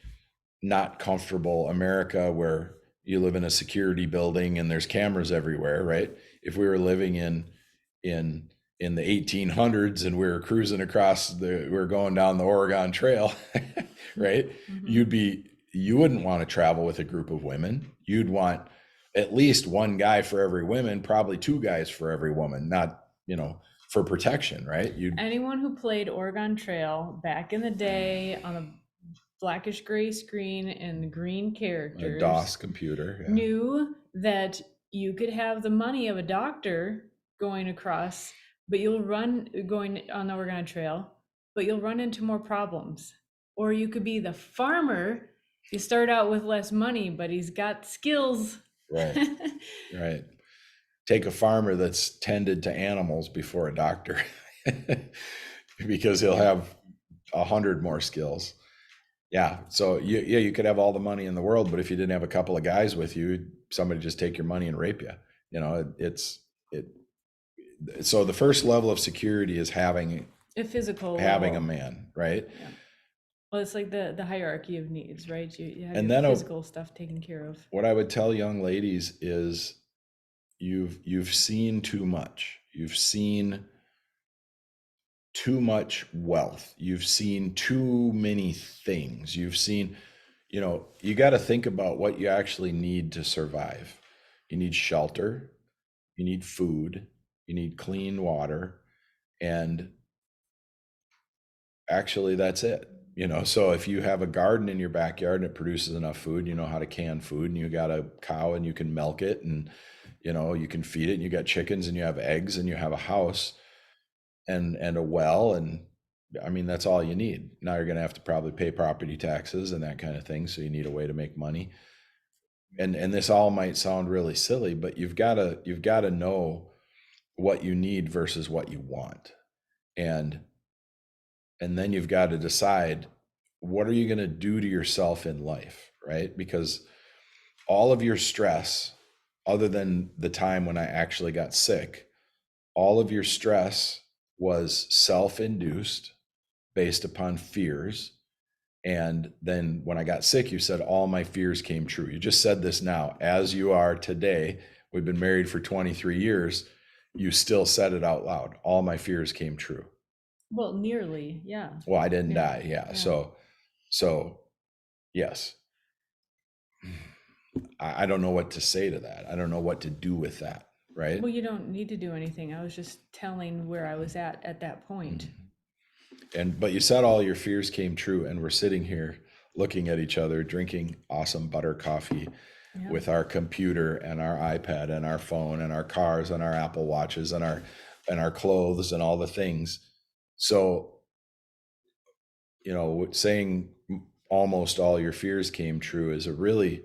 Speaker 1: not comfortable America, where you live in a security building and there's cameras everywhere, right? If we were living in in the 1800s and we were cruising across we were going down the Oregon Trail, right?
Speaker 2: Mhm.
Speaker 1: You wouldn't want to travel with a group of women. You'd want at least one guy for every woman, probably two guys for every woman, not, you know, for protection, right? You'd
Speaker 2: Anyone who played Oregon Trail back in the day on a blackish gray screen and green
Speaker 1: a
Speaker 2: characters
Speaker 1: DOS computer, yeah.
Speaker 2: knew that you could have the money of a doctor going across, but you'll run going on the Oregon Trail, but you'll run into more problems. Or you could be the farmer. You start out with less money, but he's got skills.
Speaker 1: Right, right. Take a farmer that's tended to animals before a doctor, because he'll
Speaker 2: Yep.
Speaker 1: have 100 more skills. Yeah. So you could have all the money in the world, but if you didn't have a couple of guys with you, somebody just take your money and rape you. You know, it. So the first level of security is
Speaker 2: A physical
Speaker 1: having a
Speaker 2: level.
Speaker 1: man, right?
Speaker 2: Yeah. Well, it's like the hierarchy of needs, right? You have
Speaker 1: And
Speaker 2: your
Speaker 1: then
Speaker 2: physical stuff taken care of.
Speaker 1: what I would tell young ladies is you've seen too much. You've seen too much wealth. You've seen too many things. You've seen, you know, you got to think about what you actually need to survive. You need shelter, you need food, you need clean water, and actually that's it. You know, so if you have a garden in your backyard and it produces enough food, you know how to can food, and you got a cow and you can milk it, and you know, you can feed it, and you got chickens and you have eggs and you have a house and a well, and I mean that's all you need. Now you're going to have to probably pay property taxes and that kind of thing, so you need a way to make money. And this all might sound really silly, but you've got to know what you need versus what you want. And and then you've got to decide, what are you going to do to yourself in life, right? Because all of your stress, other than the time when I actually got sick, all of your stress was self-induced based upon fears. And then when I got sick, you said all my fears came true. You just said this now, as you are today. We've been married for 23 years. You still said it out loud. All my fears came true.
Speaker 2: Well, nearly, yeah.
Speaker 1: Well, I didn't
Speaker 2: Yeah.
Speaker 1: die. Yeah.
Speaker 2: Yeah.
Speaker 1: So yes. I don't know what to say to that. I don't know what to do with that. Right.
Speaker 2: Well, you don't need to do anything. I was just telling where I was at that point.
Speaker 1: But you said all your fears came true, and we're sitting here looking at each other, drinking awesome butter coffee
Speaker 2: Yeah.
Speaker 1: with our computer and our iPad and our phone and our cars and our Apple watches and our clothes and all the things. So, you know, saying almost all your fears came true is a really,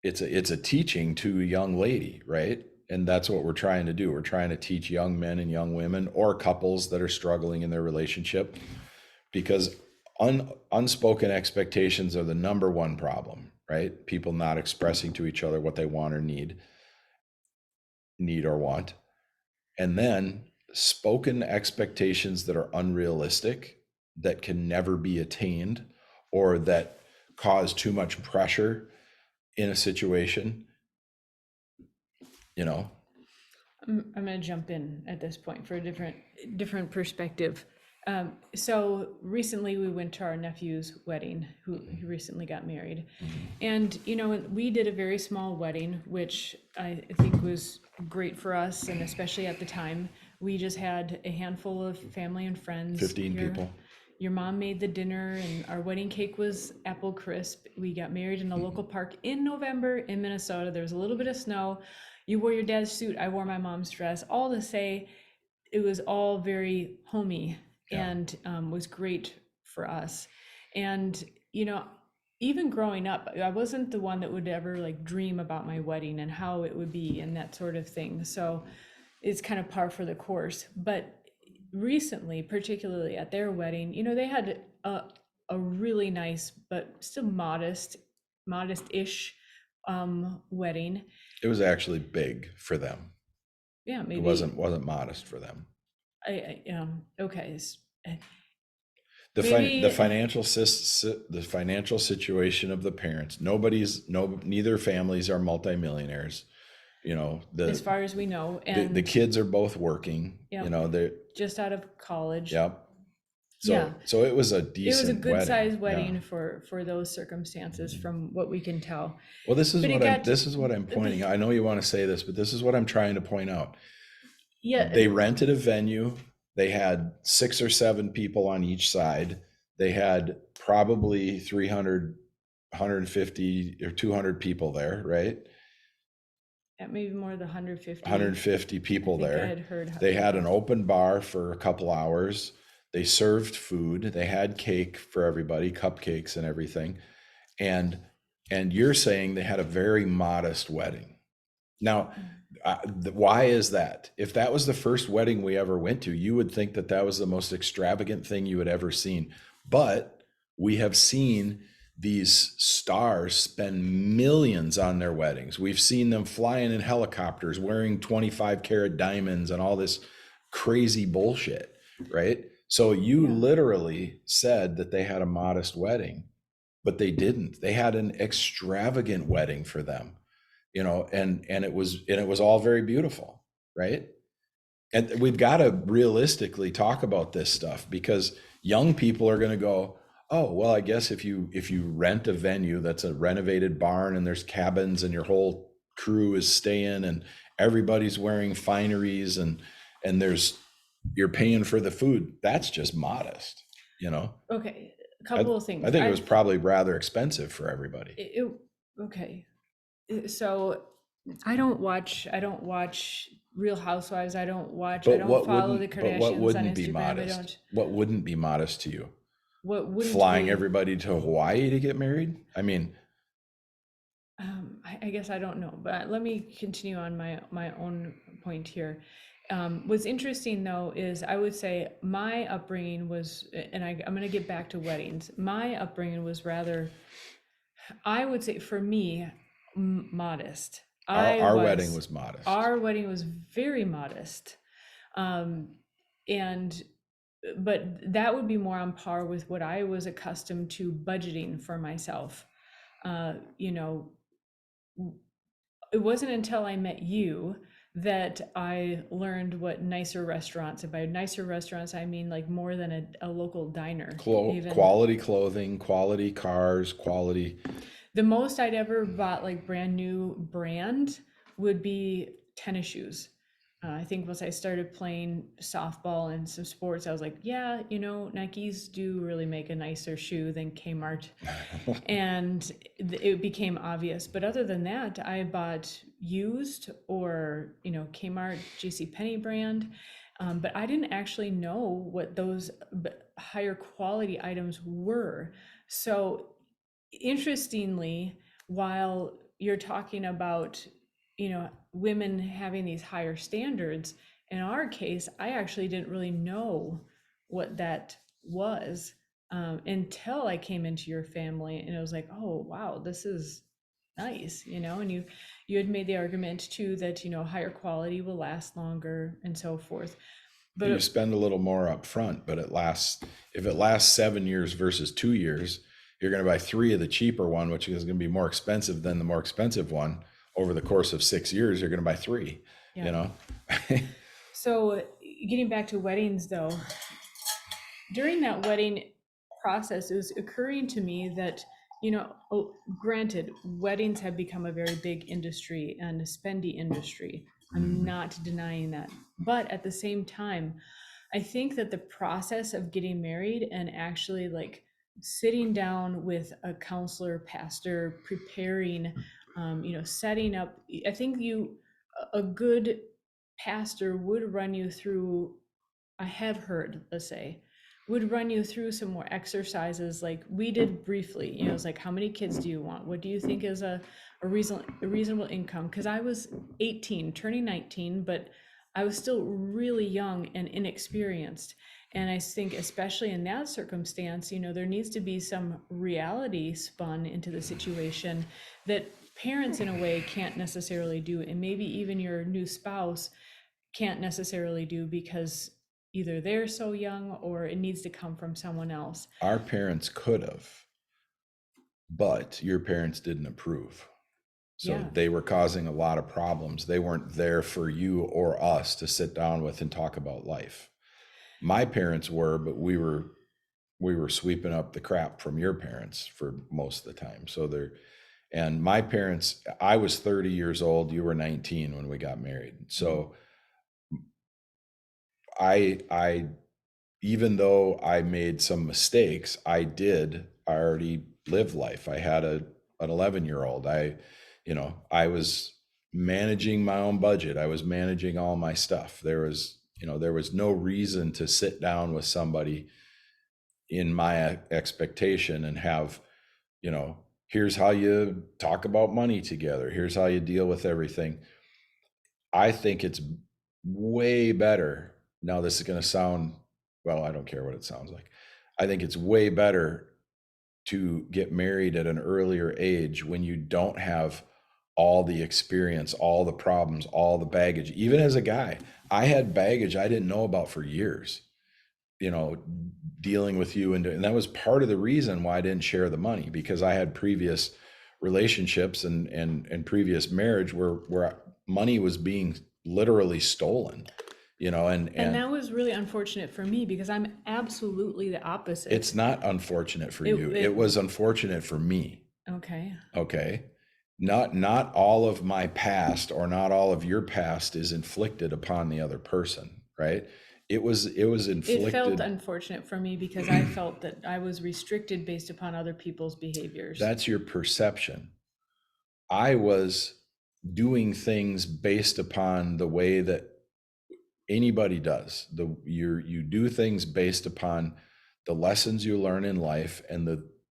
Speaker 1: it's a teaching to a young lady, right? And that's what we're trying to do. We're trying to teach young men and young women, or couples that are struggling in their relationship, because Unspoken expectations are the number one problem, right? People not expressing to each other what they want or need or want. And then spoken expectations that are unrealistic, that can never be attained, or that cause too much pressure in a situation, you know.
Speaker 2: I'm going to jump in at this point for a different perspective. So recently we went to our nephew's wedding, who he recently got married. And, we did a very small wedding, which I think was great for us. And especially at the time, we just had a handful of family and friends.
Speaker 1: 15 people.
Speaker 2: Your mom made the dinner, and our wedding cake was apple crisp. We got married in a local park in November in Minnesota. There was a little bit of snow. You wore your dad's suit, I wore my mom's dress, all to say it was all very homey.
Speaker 1: Yeah.
Speaker 2: And was great for us. And, even growing up, I wasn't the one that would ever like dream about my wedding and how it would be and that sort of thing. So it's kind of par for the course. But recently, particularly at their wedding, they had a really nice but still modest-ish wedding.
Speaker 1: It was actually big for them.
Speaker 2: Yeah, maybe
Speaker 1: It wasn't modest for them.
Speaker 2: okay.
Speaker 1: The
Speaker 2: Maybe
Speaker 1: financial situation of the parents. Neither families are multimillionaires.
Speaker 2: as far as we know, and
Speaker 1: the kids are both working.
Speaker 2: Yep.
Speaker 1: They're
Speaker 2: just out of college.
Speaker 1: Yep. So
Speaker 2: Yeah.
Speaker 1: so it was a decent.
Speaker 2: It was a good
Speaker 1: wedding.
Speaker 2: sized wedding
Speaker 1: Yeah.
Speaker 2: for those circumstances, from what we can tell.
Speaker 1: Well, this is
Speaker 2: But
Speaker 1: what I'm pointing out. I know you want to say this, but this is what I'm trying to point out.
Speaker 2: Yeah,
Speaker 1: They rented a venue. They had 6 or 7 people on each side. They had probably 300, 150 or 200 people there, right?
Speaker 2: maybe more than 150.
Speaker 1: 150 people
Speaker 2: I think I
Speaker 1: there.
Speaker 2: had heard.
Speaker 1: They had an open bar for a couple hours. They served food. They had cake for everybody, cupcakes and everything. And you're saying they had a very modest wedding. Now, why is that? If that was the first wedding we ever went to, you would think that that was the most extravagant thing you had ever seen. But we have seen these stars spend millions on their weddings. We've seen them flying in helicopters, wearing 25-carat diamonds and all this crazy bullshit, right? So you literally said that they had a modest wedding, but they didn't. They had an extravagant wedding for them. And it was all very beautiful, right? And we've got to realistically talk about this stuff, because young people are going to go, oh, well, I guess if you rent a venue that's a renovated barn and there's cabins and your whole crew is staying and everybody's wearing fineries and you're paying for the food, that's just modest,
Speaker 2: Okay, a couple of things.
Speaker 1: I think it was probably rather expensive for everybody.
Speaker 2: Okay. So I don't watch Real Housewives. I don't follow the Kardashians
Speaker 1: what
Speaker 2: on
Speaker 1: wouldn't be
Speaker 2: Instagram.
Speaker 1: modest? What wouldn't be modest to you?
Speaker 2: What wouldn't
Speaker 1: Flying
Speaker 2: be,
Speaker 1: everybody to Hawaii to get married? I mean,
Speaker 2: I guess I don't know, but let me continue on my own point here. What's interesting though is I would say my upbringing was, and I'm going to get back to weddings. My upbringing was rather, I would say for me, modest.
Speaker 1: our wedding was modest.
Speaker 2: Our wedding was very modest. But that would be more on par with what I was accustomed to budgeting for myself. It wasn't until I met you that I learned what nicer restaurants, and by nicer restaurants, I mean like more than a local diner.
Speaker 1: Quality clothing, quality cars, quality.
Speaker 2: The most I'd ever bought like brand new brand would be tennis shoes. I think once I started playing softball and some sports, I was like, yeah, Nikes do really make a nicer shoe than Kmart. And it became obvious. But other than that, I bought used or, Kmart, JCPenney brand. But I didn't actually know what those higher quality items were. So interestingly, while you're talking about women having these higher standards, in our case I actually didn't really know what that was until I came into your family, and it was like, oh wow, this is nice, and you had made the argument too that higher quality will last longer and so forth.
Speaker 1: You
Speaker 2: But
Speaker 1: spend a little more up front, but if it lasts 7 years versus 2 years, you're going to buy three of the cheaper one, which is going to be more expensive than the more expensive one. Over the course of 6 years, you're going to buy three,
Speaker 2: yeah. So getting back to weddings though, during that wedding process, it was occurring to me that, granted, weddings have become a very big industry and a spendy industry. I'm not denying that. But at the same time, I think that the process of getting married and actually like sitting down with a counselor, pastor, preparing, setting up, I think a good pastor would run you through, I have heard, let's say, would run you through some more exercises like we did briefly. It's like, how many kids do you want? What do you think is a reasonable income? Because I was 18, turning 19, but I was still really young and inexperienced. And I think, especially in that circumstance, there needs to be some reality spun into the situation that parents, in a way, can't necessarily do. And maybe even your new spouse can't necessarily do because either they're so young or it needs to come from someone else.
Speaker 1: Our parents could have, but your parents didn't approve. So
Speaker 2: Yeah.
Speaker 1: they were causing a lot of problems. They weren't there for you or us to sit down with and talk about life. My parents were, but we were sweeping up the crap from your parents for most of the time. And my parents, I was 30 years old, you were 19 when we got married. So I even though I made some mistakes, I already live life. I had an 11-year-old. I was managing my own budget. I was managing all my stuff. There was no reason to sit down with somebody in my expectation and have, here's how you talk about money together. Here's how you deal with everything. I think it's way better. Now, this is going to sound, well, I don't care what it sounds like. I think it's way better to get married at an earlier age when you don't have all the experience, all the problems, all the baggage. Even as a guy, I had baggage I didn't know about for years, dealing with you. And that was part of the reason why I didn't share the money, because I had previous relationships and previous marriage where money was being literally stolen,
Speaker 2: And that was really unfortunate for me because I'm absolutely the opposite.
Speaker 1: it's not unfortunate for you. It was unfortunate for me.
Speaker 2: Okay.
Speaker 1: Okay. Not all of my past or not all of your past is inflicted upon the other person, right? It was inflicted.
Speaker 2: It felt unfortunate for me because I felt that I was restricted based upon other people's behaviors.
Speaker 1: That's your perception. I was doing things based upon the way that anybody does. You do things based upon the lessons you learn in life and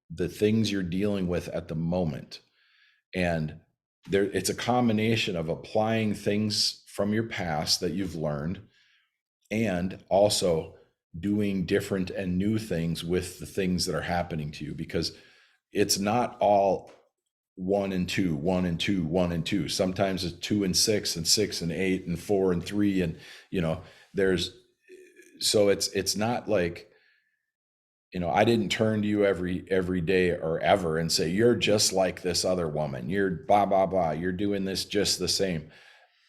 Speaker 1: the things you're dealing with at the moment. And it's a combination of applying things from your past that you've learned and also doing different and new things with the things that are happening to you, because it's not all 1 and 2, 1 and 2, 1 and 2. Sometimes it's 2 and 6 and 6 and 8 and 4 and 3. And, it's not like, I didn't turn to you every day or ever and say, you're just like this other woman. You're blah, blah, blah. You're doing this just the same.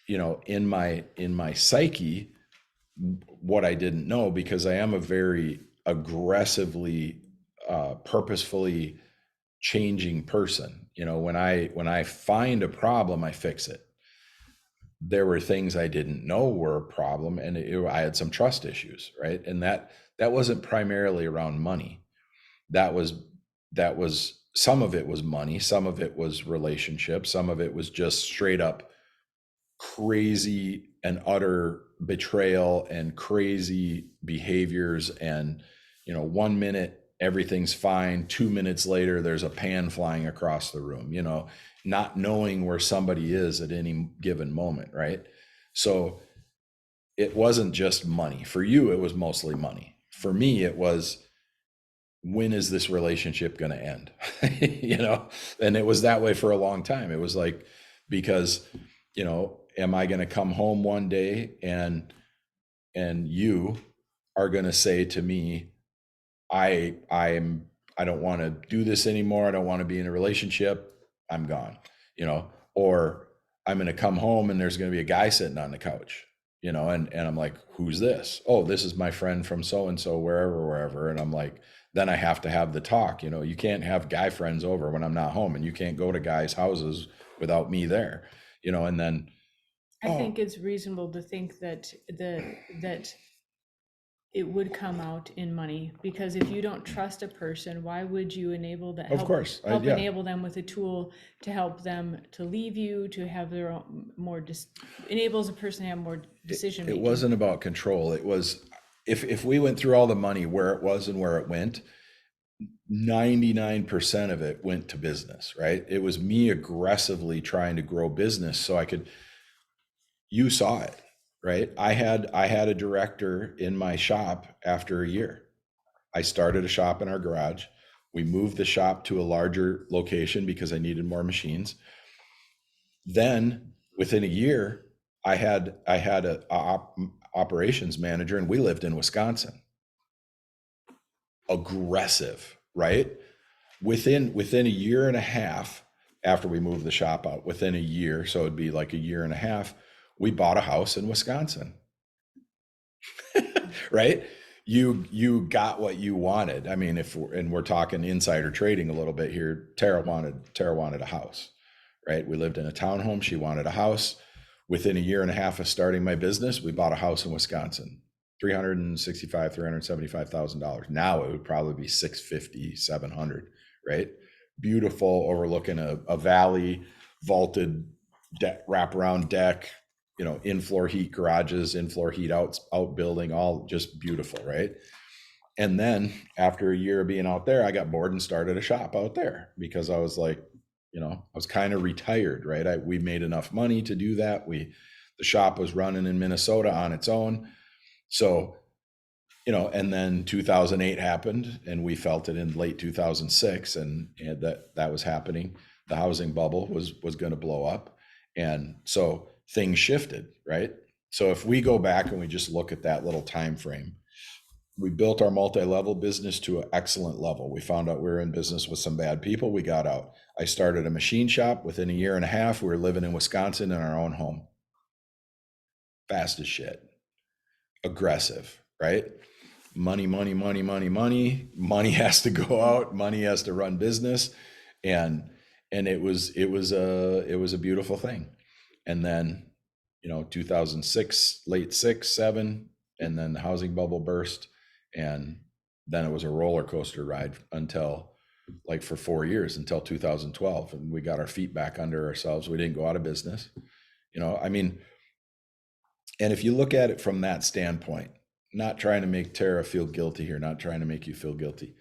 Speaker 1: In my psyche, what I didn't know, because I am a very aggressively, purposefully changing person. When I find a problem, I fix it. There were things I didn't know were a problem, and I had some trust issues, right? And that wasn't primarily around money. That was some of it was money, some of it was relationships, some of it was just straight up crazy and utter betrayal and crazy behaviors. And 1 minute everything's fine, 2 minutes later there's a pan flying across the room, not knowing where somebody is at any given moment, right? So it wasn't just money. For you, it was mostly money. For me, it was when is this relationship going to end? You know, and it was that way for a long time. It was like, because, you know, am I going to come home one day and you are going to say to me, I don't want to do this anymore. I don't want to be in a relationship. I'm gone, you know, or I'm going to come home and there's going to be a guy sitting on the couch, you know, and I'm like, who's this? Oh, this is my friend from so-and-so, wherever. And I'm like, then I have to have the talk, you know, you can't have guy friends over when I'm not home, and you can't go to guys' houses without me there, you know, and then,
Speaker 2: I think it's reasonable to think that that it would come out in money, because if you don't trust a person, why would you enable that,
Speaker 1: of course,
Speaker 2: help
Speaker 1: yeah.
Speaker 2: enable them with a tool to help them to leave you, to have their own enables a person to have more decision
Speaker 1: It
Speaker 2: making.
Speaker 1: wasn't about control. It was, if we went through all the money, where it was and where it went, 99% of it went to business, right? It was me aggressively trying to grow business so I could, you saw it, right? I had a director in my shop after a year. I started a shop in our garage. We moved the shop to a larger location because I needed more machines. Then within a year, I had a operations manager, and we lived in Wisconsin. Aggressive, right? Within a year and a half after we moved the shop out, within a year, so it'd be like a year and a half, we bought a house in Wisconsin. Right? You got what you wanted. I mean, we're talking insider trading a little bit here, Tara wanted a house, right? We lived in a townhome. She wanted a house. Within a year and a half of starting my business, we bought a house in Wisconsin, $375,000. Now it would probably be 650, 700, right? Beautiful, overlooking a valley, vaulted wraparound deck, you know, in-floor heat garages, in-floor heat outbuilding, all just beautiful, right? And then after a year of being out there, I got bored and started a shop out there, because I was like, you know, I was kind of retired, right? We made enough money to do that. The shop was running in Minnesota on its own. So, you know, and then 2008 happened, and we felt it in late 2006, and that was happening. The housing bubble was going to blow up. And so things shifted, right? So if we go back and we just look at that little time frame, we built our multi-level business to an excellent level. We found out we were in business with some bad people. We got out. I started a machine shop. Within a year and a half, we were living in Wisconsin in our own home. Fast as shit. Aggressive, right? Money has to go out. Money has to run business. And it was a beautiful thing. And then, you know, 2006, late 6, 7, and then the housing bubble burst, and then it was a roller coaster ride until, like, for 4 years, until 2012, and we got our feet back under ourselves. We didn't go out of business, you know. I mean, and if you look at it from that standpoint, not trying to make Tara feel guilty here, not trying to make you feel guilty.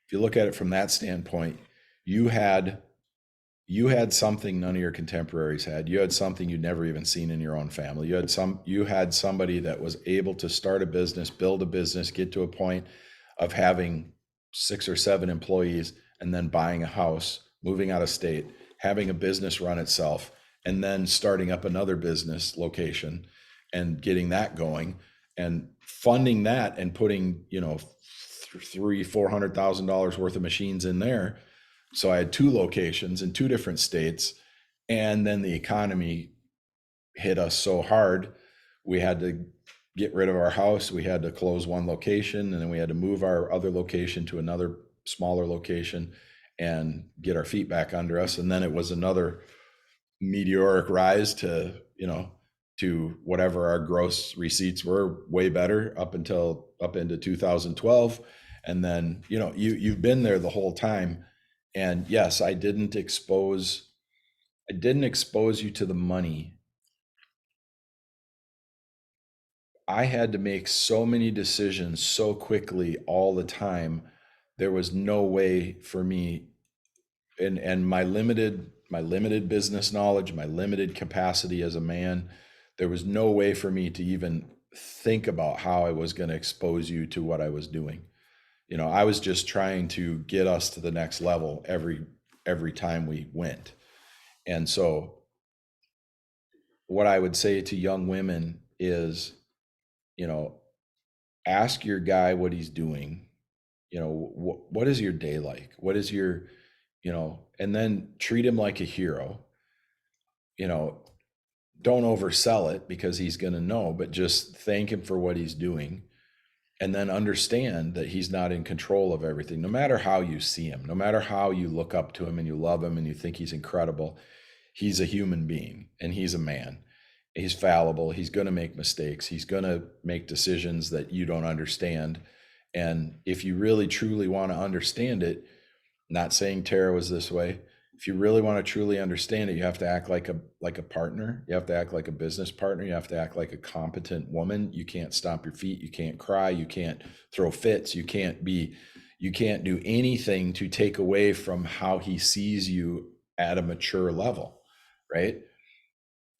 Speaker 1: If you look at it from that standpoint, you had something none of your contemporaries had. You had something you'd never even seen in your own family. You had somebody that was able to start a business, build a business, get to a point of having 6 or 7 employees, and then buying a house, moving out of state, having a business run itself, and then starting up another business location and getting that going, and funding that, and putting, you know, $300,000-$400,000 worth of machines in there. So I had 2 locations in 2 different states, and then the economy hit us so hard, we had to get rid of our house. We had to close one location, and then we had to move our other location to another smaller location and get our feet back under us. And then it was another meteoric rise to, you know, to whatever our gross receipts were, way better up into 2012. And then, you know, you've been there the whole time. And yes, I didn't expose you to the money. I had to make so many decisions so quickly all the time. There was no way for me, and my limited business knowledge, my limited capacity as a man, there was no way for me to even think about how I was going to expose you to what I was doing. I was just trying to get us to the next level every time we went. And so what I would say to young women is, ask your guy what he's doing. What is your day like? What is your, and then treat him like a hero. you know don't oversell it because he's going to know, but just thank him for what he's doing, and then understand that he's not in control of everything. No matter how you see him, no matter how you look up to him and you love him and you think he's incredible, he's a human being and he's a man. He's fallible. He's going to make mistakes. He's going to make decisions that you don't understand. And if you really truly want to understand it, not saying Tara was this way, if you really want to truly understand it, you have to act like a partner. You have to act like a business partner. You have to act like a competent woman. You can't stomp your feet. You can't cry. You can't throw fits. You can't do anything to take away from how he sees you at a mature level, right?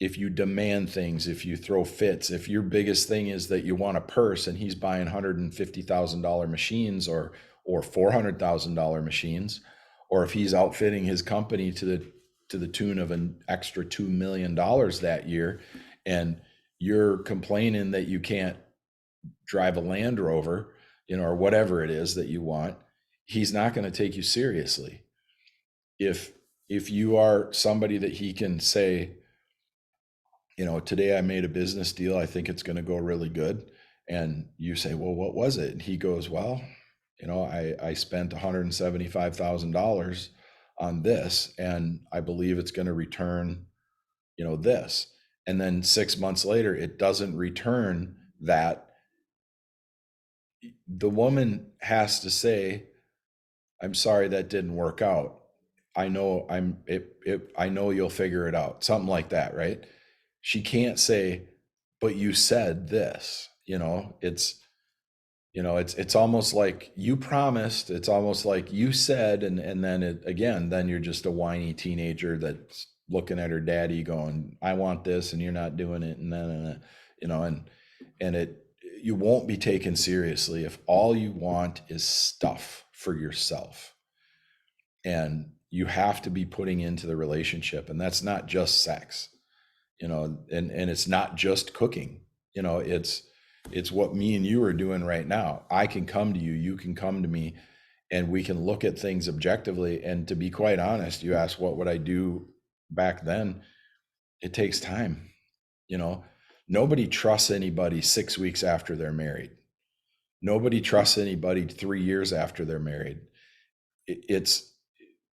Speaker 1: If you demand things, if you throw fits, if your biggest thing is that you want a purse and he's buying $150,000 machines or $400,000 machines, or if he's outfitting his company to the tune of an extra $2 million that year, and you're complaining that you can't drive a Land Rover, or whatever it is that you want, he's not going to take you seriously. If you are somebody that he can say, today I made a business deal, I think it's going to go really good. And you say, well, what was it? And he goes, well, I spent $175,000 on this, and I believe it's going to return, this. And then 6 months later, it doesn't return that. The woman has to say, I'm sorry, that didn't work out. I know I know you'll figure it out. Something like that, right? She can't say, but you said this. It's almost like you promised. It's almost like you said, and then you're just a whiny teenager that's looking at her daddy going, I want this and you're not doing it, and then you won't be taken seriously if all you want is stuff for yourself. And you have to be putting into the relationship, and that's not just sex, and it's not just cooking. It's what me and you are doing right now. I can come to you, you can come to me, and we can look at things objectively. And to be quite honest, you asked what would I do back then? It takes time. Nobody trusts anybody 6 weeks after they're married. Nobody trusts anybody 3 years after they're married. It's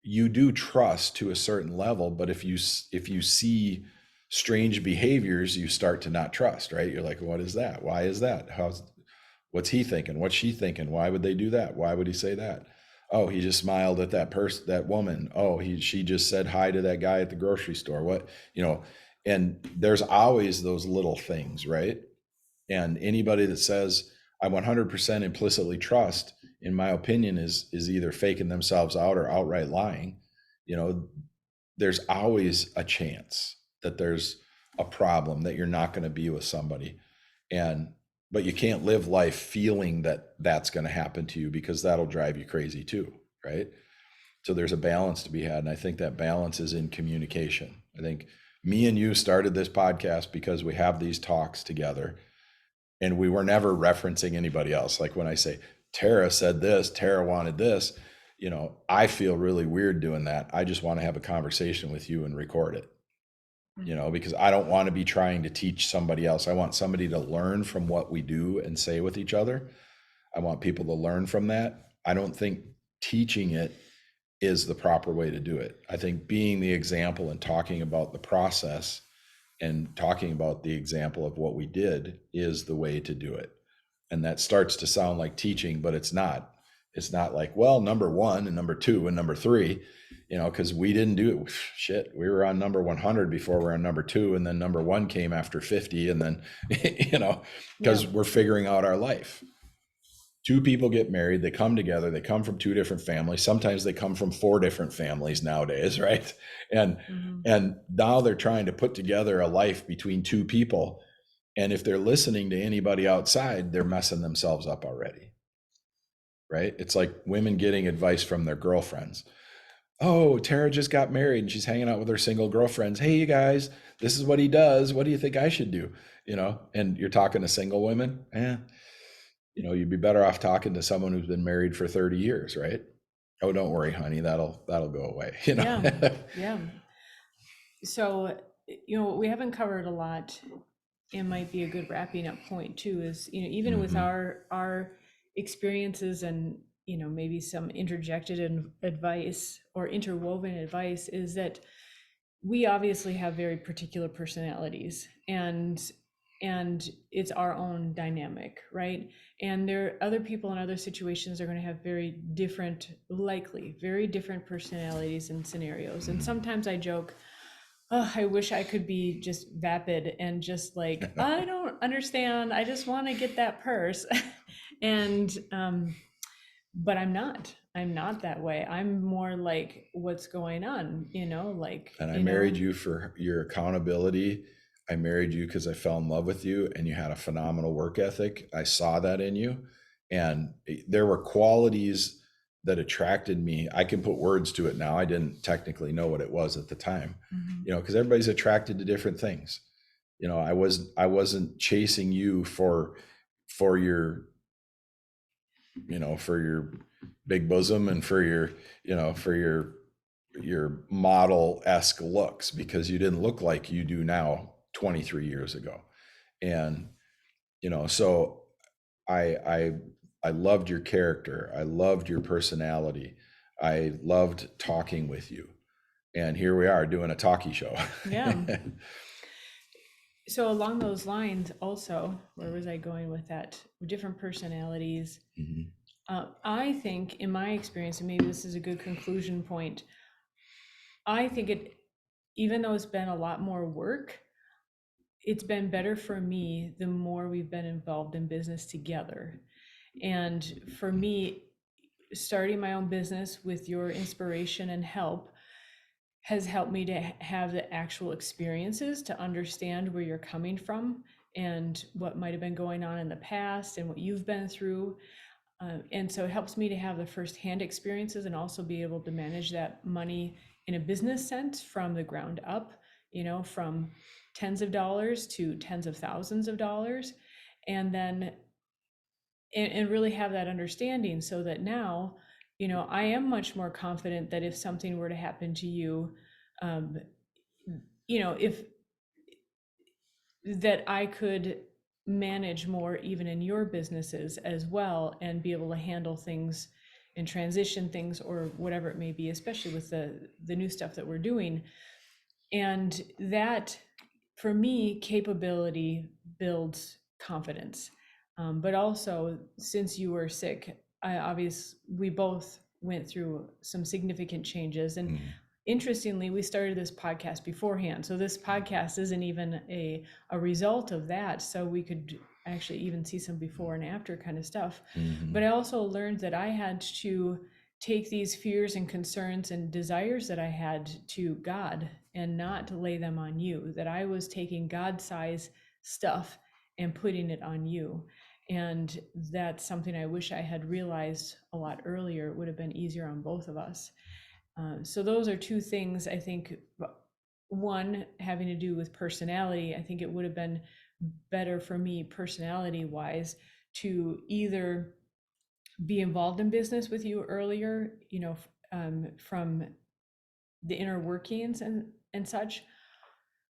Speaker 1: you do trust to a certain level, but if you see strange behaviors, you start to not trust, right? You're like, what is that? Why is that? What's he thinking? What's she thinking? Why would they do that? Why would he say that? Oh, he just smiled at that person, that woman. Oh, she just said hi to that guy at the grocery store. What, and there's always those little things, right? And anybody that says I 100% implicitly trust, in my opinion, is either faking themselves out or outright lying. There's always a chance that there's a problem, that you're not going to be with somebody. But you can't live life feeling that that's going to happen to you, because that'll drive you crazy too, right? So there's a balance to be had. And I think that balance is in communication. I think me and you started this podcast because we have these talks together, and we were never referencing anybody else. Like when I say, Tara said this, Tara wanted this, I feel really weird doing that. I just want to have a conversation with you and record it, because I don't want to be trying to teach somebody else. I want somebody to learn from what we do and say with each other. I want people to learn from that. I don't think teaching it is the proper way to do it. I think being the example and talking about the process and talking about the example of what we did is the way to do it. And that starts to sound like teaching, but it's not. It's not like, well, number one and number two and number three, because we didn't do it. Shit, we were on number 100 before we're on number two, and then number one came after 50, and then, because we're figuring out our life. Two people get married, they come together, they come from two different families. Sometimes they come from 4 different families nowadays, right? And now they're trying to put together a life between two people. And if they're listening to anybody outside, they're messing themselves up already. right? It's like women getting advice from their girlfriends. Oh, Tara just got married and she's hanging out with her single girlfriends. Hey, you guys, this is what he does. What do you think I should do? And you're talking to single women. You'd be better off talking to someone who's been married for 30 years, right? Oh, don't worry, honey, that'll go away.
Speaker 2: Yeah. Yeah. So, we haven't covered a lot. It might be a good wrapping up point too, is, even with our experiences and, maybe some interjected advice or interwoven advice, is that we obviously have very particular personalities, and it's our own dynamic, right? And there other people in other situations are going to have very different personalities and scenarios. And sometimes I joke, oh, I wish I could be just vapid and just like, I don't understand, I just want to get that purse. And but I'm not that way. I'm more like, what's going on, like,
Speaker 1: And I married you for your accountability. I married you because I fell in love with you and you had a phenomenal work ethic. I saw that in you. And there were qualities that attracted me. I can put words to it now. I didn't technically know what it was at the time, because everybody's attracted to different things. I wasn't chasing you for your, for your big bosom and for your model-esque looks, because you didn't look like you do now 23 years ago. And so I loved your character, I loved your personality, I loved talking with you, and here we are doing a talkie show.
Speaker 2: Yeah. So along those lines also, where was I going with that? Different personalities. I think, in my experience, and maybe this is a good conclusion point, I think even though it's been a lot more work, it's been better for me the more we've been involved in business together. And for me, starting my own business with your inspiration and help has helped me to have the actual experiences to understand where you're coming from and what might have been going on in the past and what you've been through. And so it helps me to have the firsthand experiences and also be able to manage that money in a business sense from the ground up, from tens of dollars to tens of thousands of dollars. And then, and really have that understanding, so that now, I am much more confident that if something were to happen to you, um, if that I could manage more even in your businesses as well, and be able to handle things and transition things or whatever it may be, especially with the new stuff that we're doing. And that, for me, capability builds confidence. But also, since you were sick, we both went through some significant changes. And interestingly, we started this podcast beforehand. So this podcast isn't even a result of that. So we could actually even see some before and after kind of stuff. But I also learned that I had to take these fears and concerns and desires that I had to God and not to lay them on you, that I was taking God-size stuff and putting it on you. And that's something I wish I had realized a lot earlier. It would have been easier on both of us. So those are two things, I think. One, having to do with personality. I think it would have been better for me personality-wise to either be involved in business with you earlier, from the inner workings and such.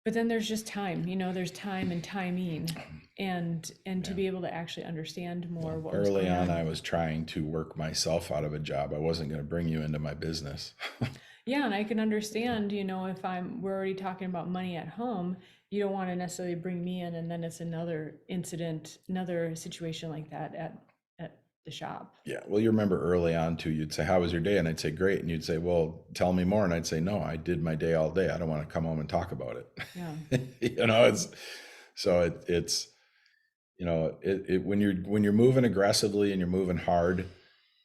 Speaker 2: But then there's just time, there's time and timing, and to be able to actually understand more what was
Speaker 1: Early
Speaker 2: going
Speaker 1: on, I was trying to work myself out of a job. I wasn't going to bring you into my business.
Speaker 2: Yeah, and I can understand, if we're already talking about money at home, you don't want to necessarily bring me in and then it's another incident, another situation like that at the shop.
Speaker 1: Yeah. Well, you remember early on too, you'd say, how was your day? And I'd say, great. And you'd say, well, tell me more. And I'd say, no, I did my day all day. I don't want to come home and talk about it.
Speaker 2: Yeah.
Speaker 1: It's when you're moving aggressively and you're moving hard,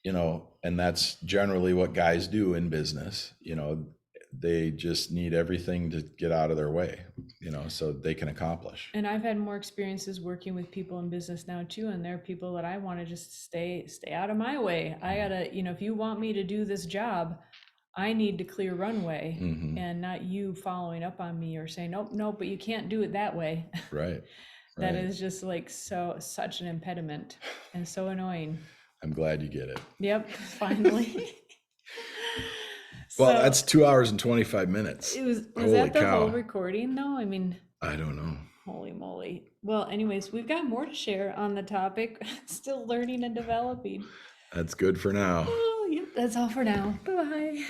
Speaker 1: and that's generally what guys do in business, they just need everything to get out of their way, so they can accomplish.
Speaker 2: And I've had more experiences working with people in business now too, and there are people that I want to just stay out of my way. I gotta, if you want me to do this job, I need to clear runway, and not you following up on me or saying, nope, but you can't do it that way.
Speaker 1: Right.
Speaker 2: That is just like such an impediment and so annoying.
Speaker 1: I'm glad you get it.
Speaker 2: Yep, finally.
Speaker 1: Well, that's 2 hours and 25 minutes.
Speaker 2: Was
Speaker 1: Holy
Speaker 2: that the
Speaker 1: cow.
Speaker 2: whole recording though? I mean,
Speaker 1: I don't know.
Speaker 2: holy moly. Well, anyways, we've got more to share on the topic. Still learning and developing.
Speaker 1: That's good for now.
Speaker 2: Oh, yep, that's all for now. Bye-bye.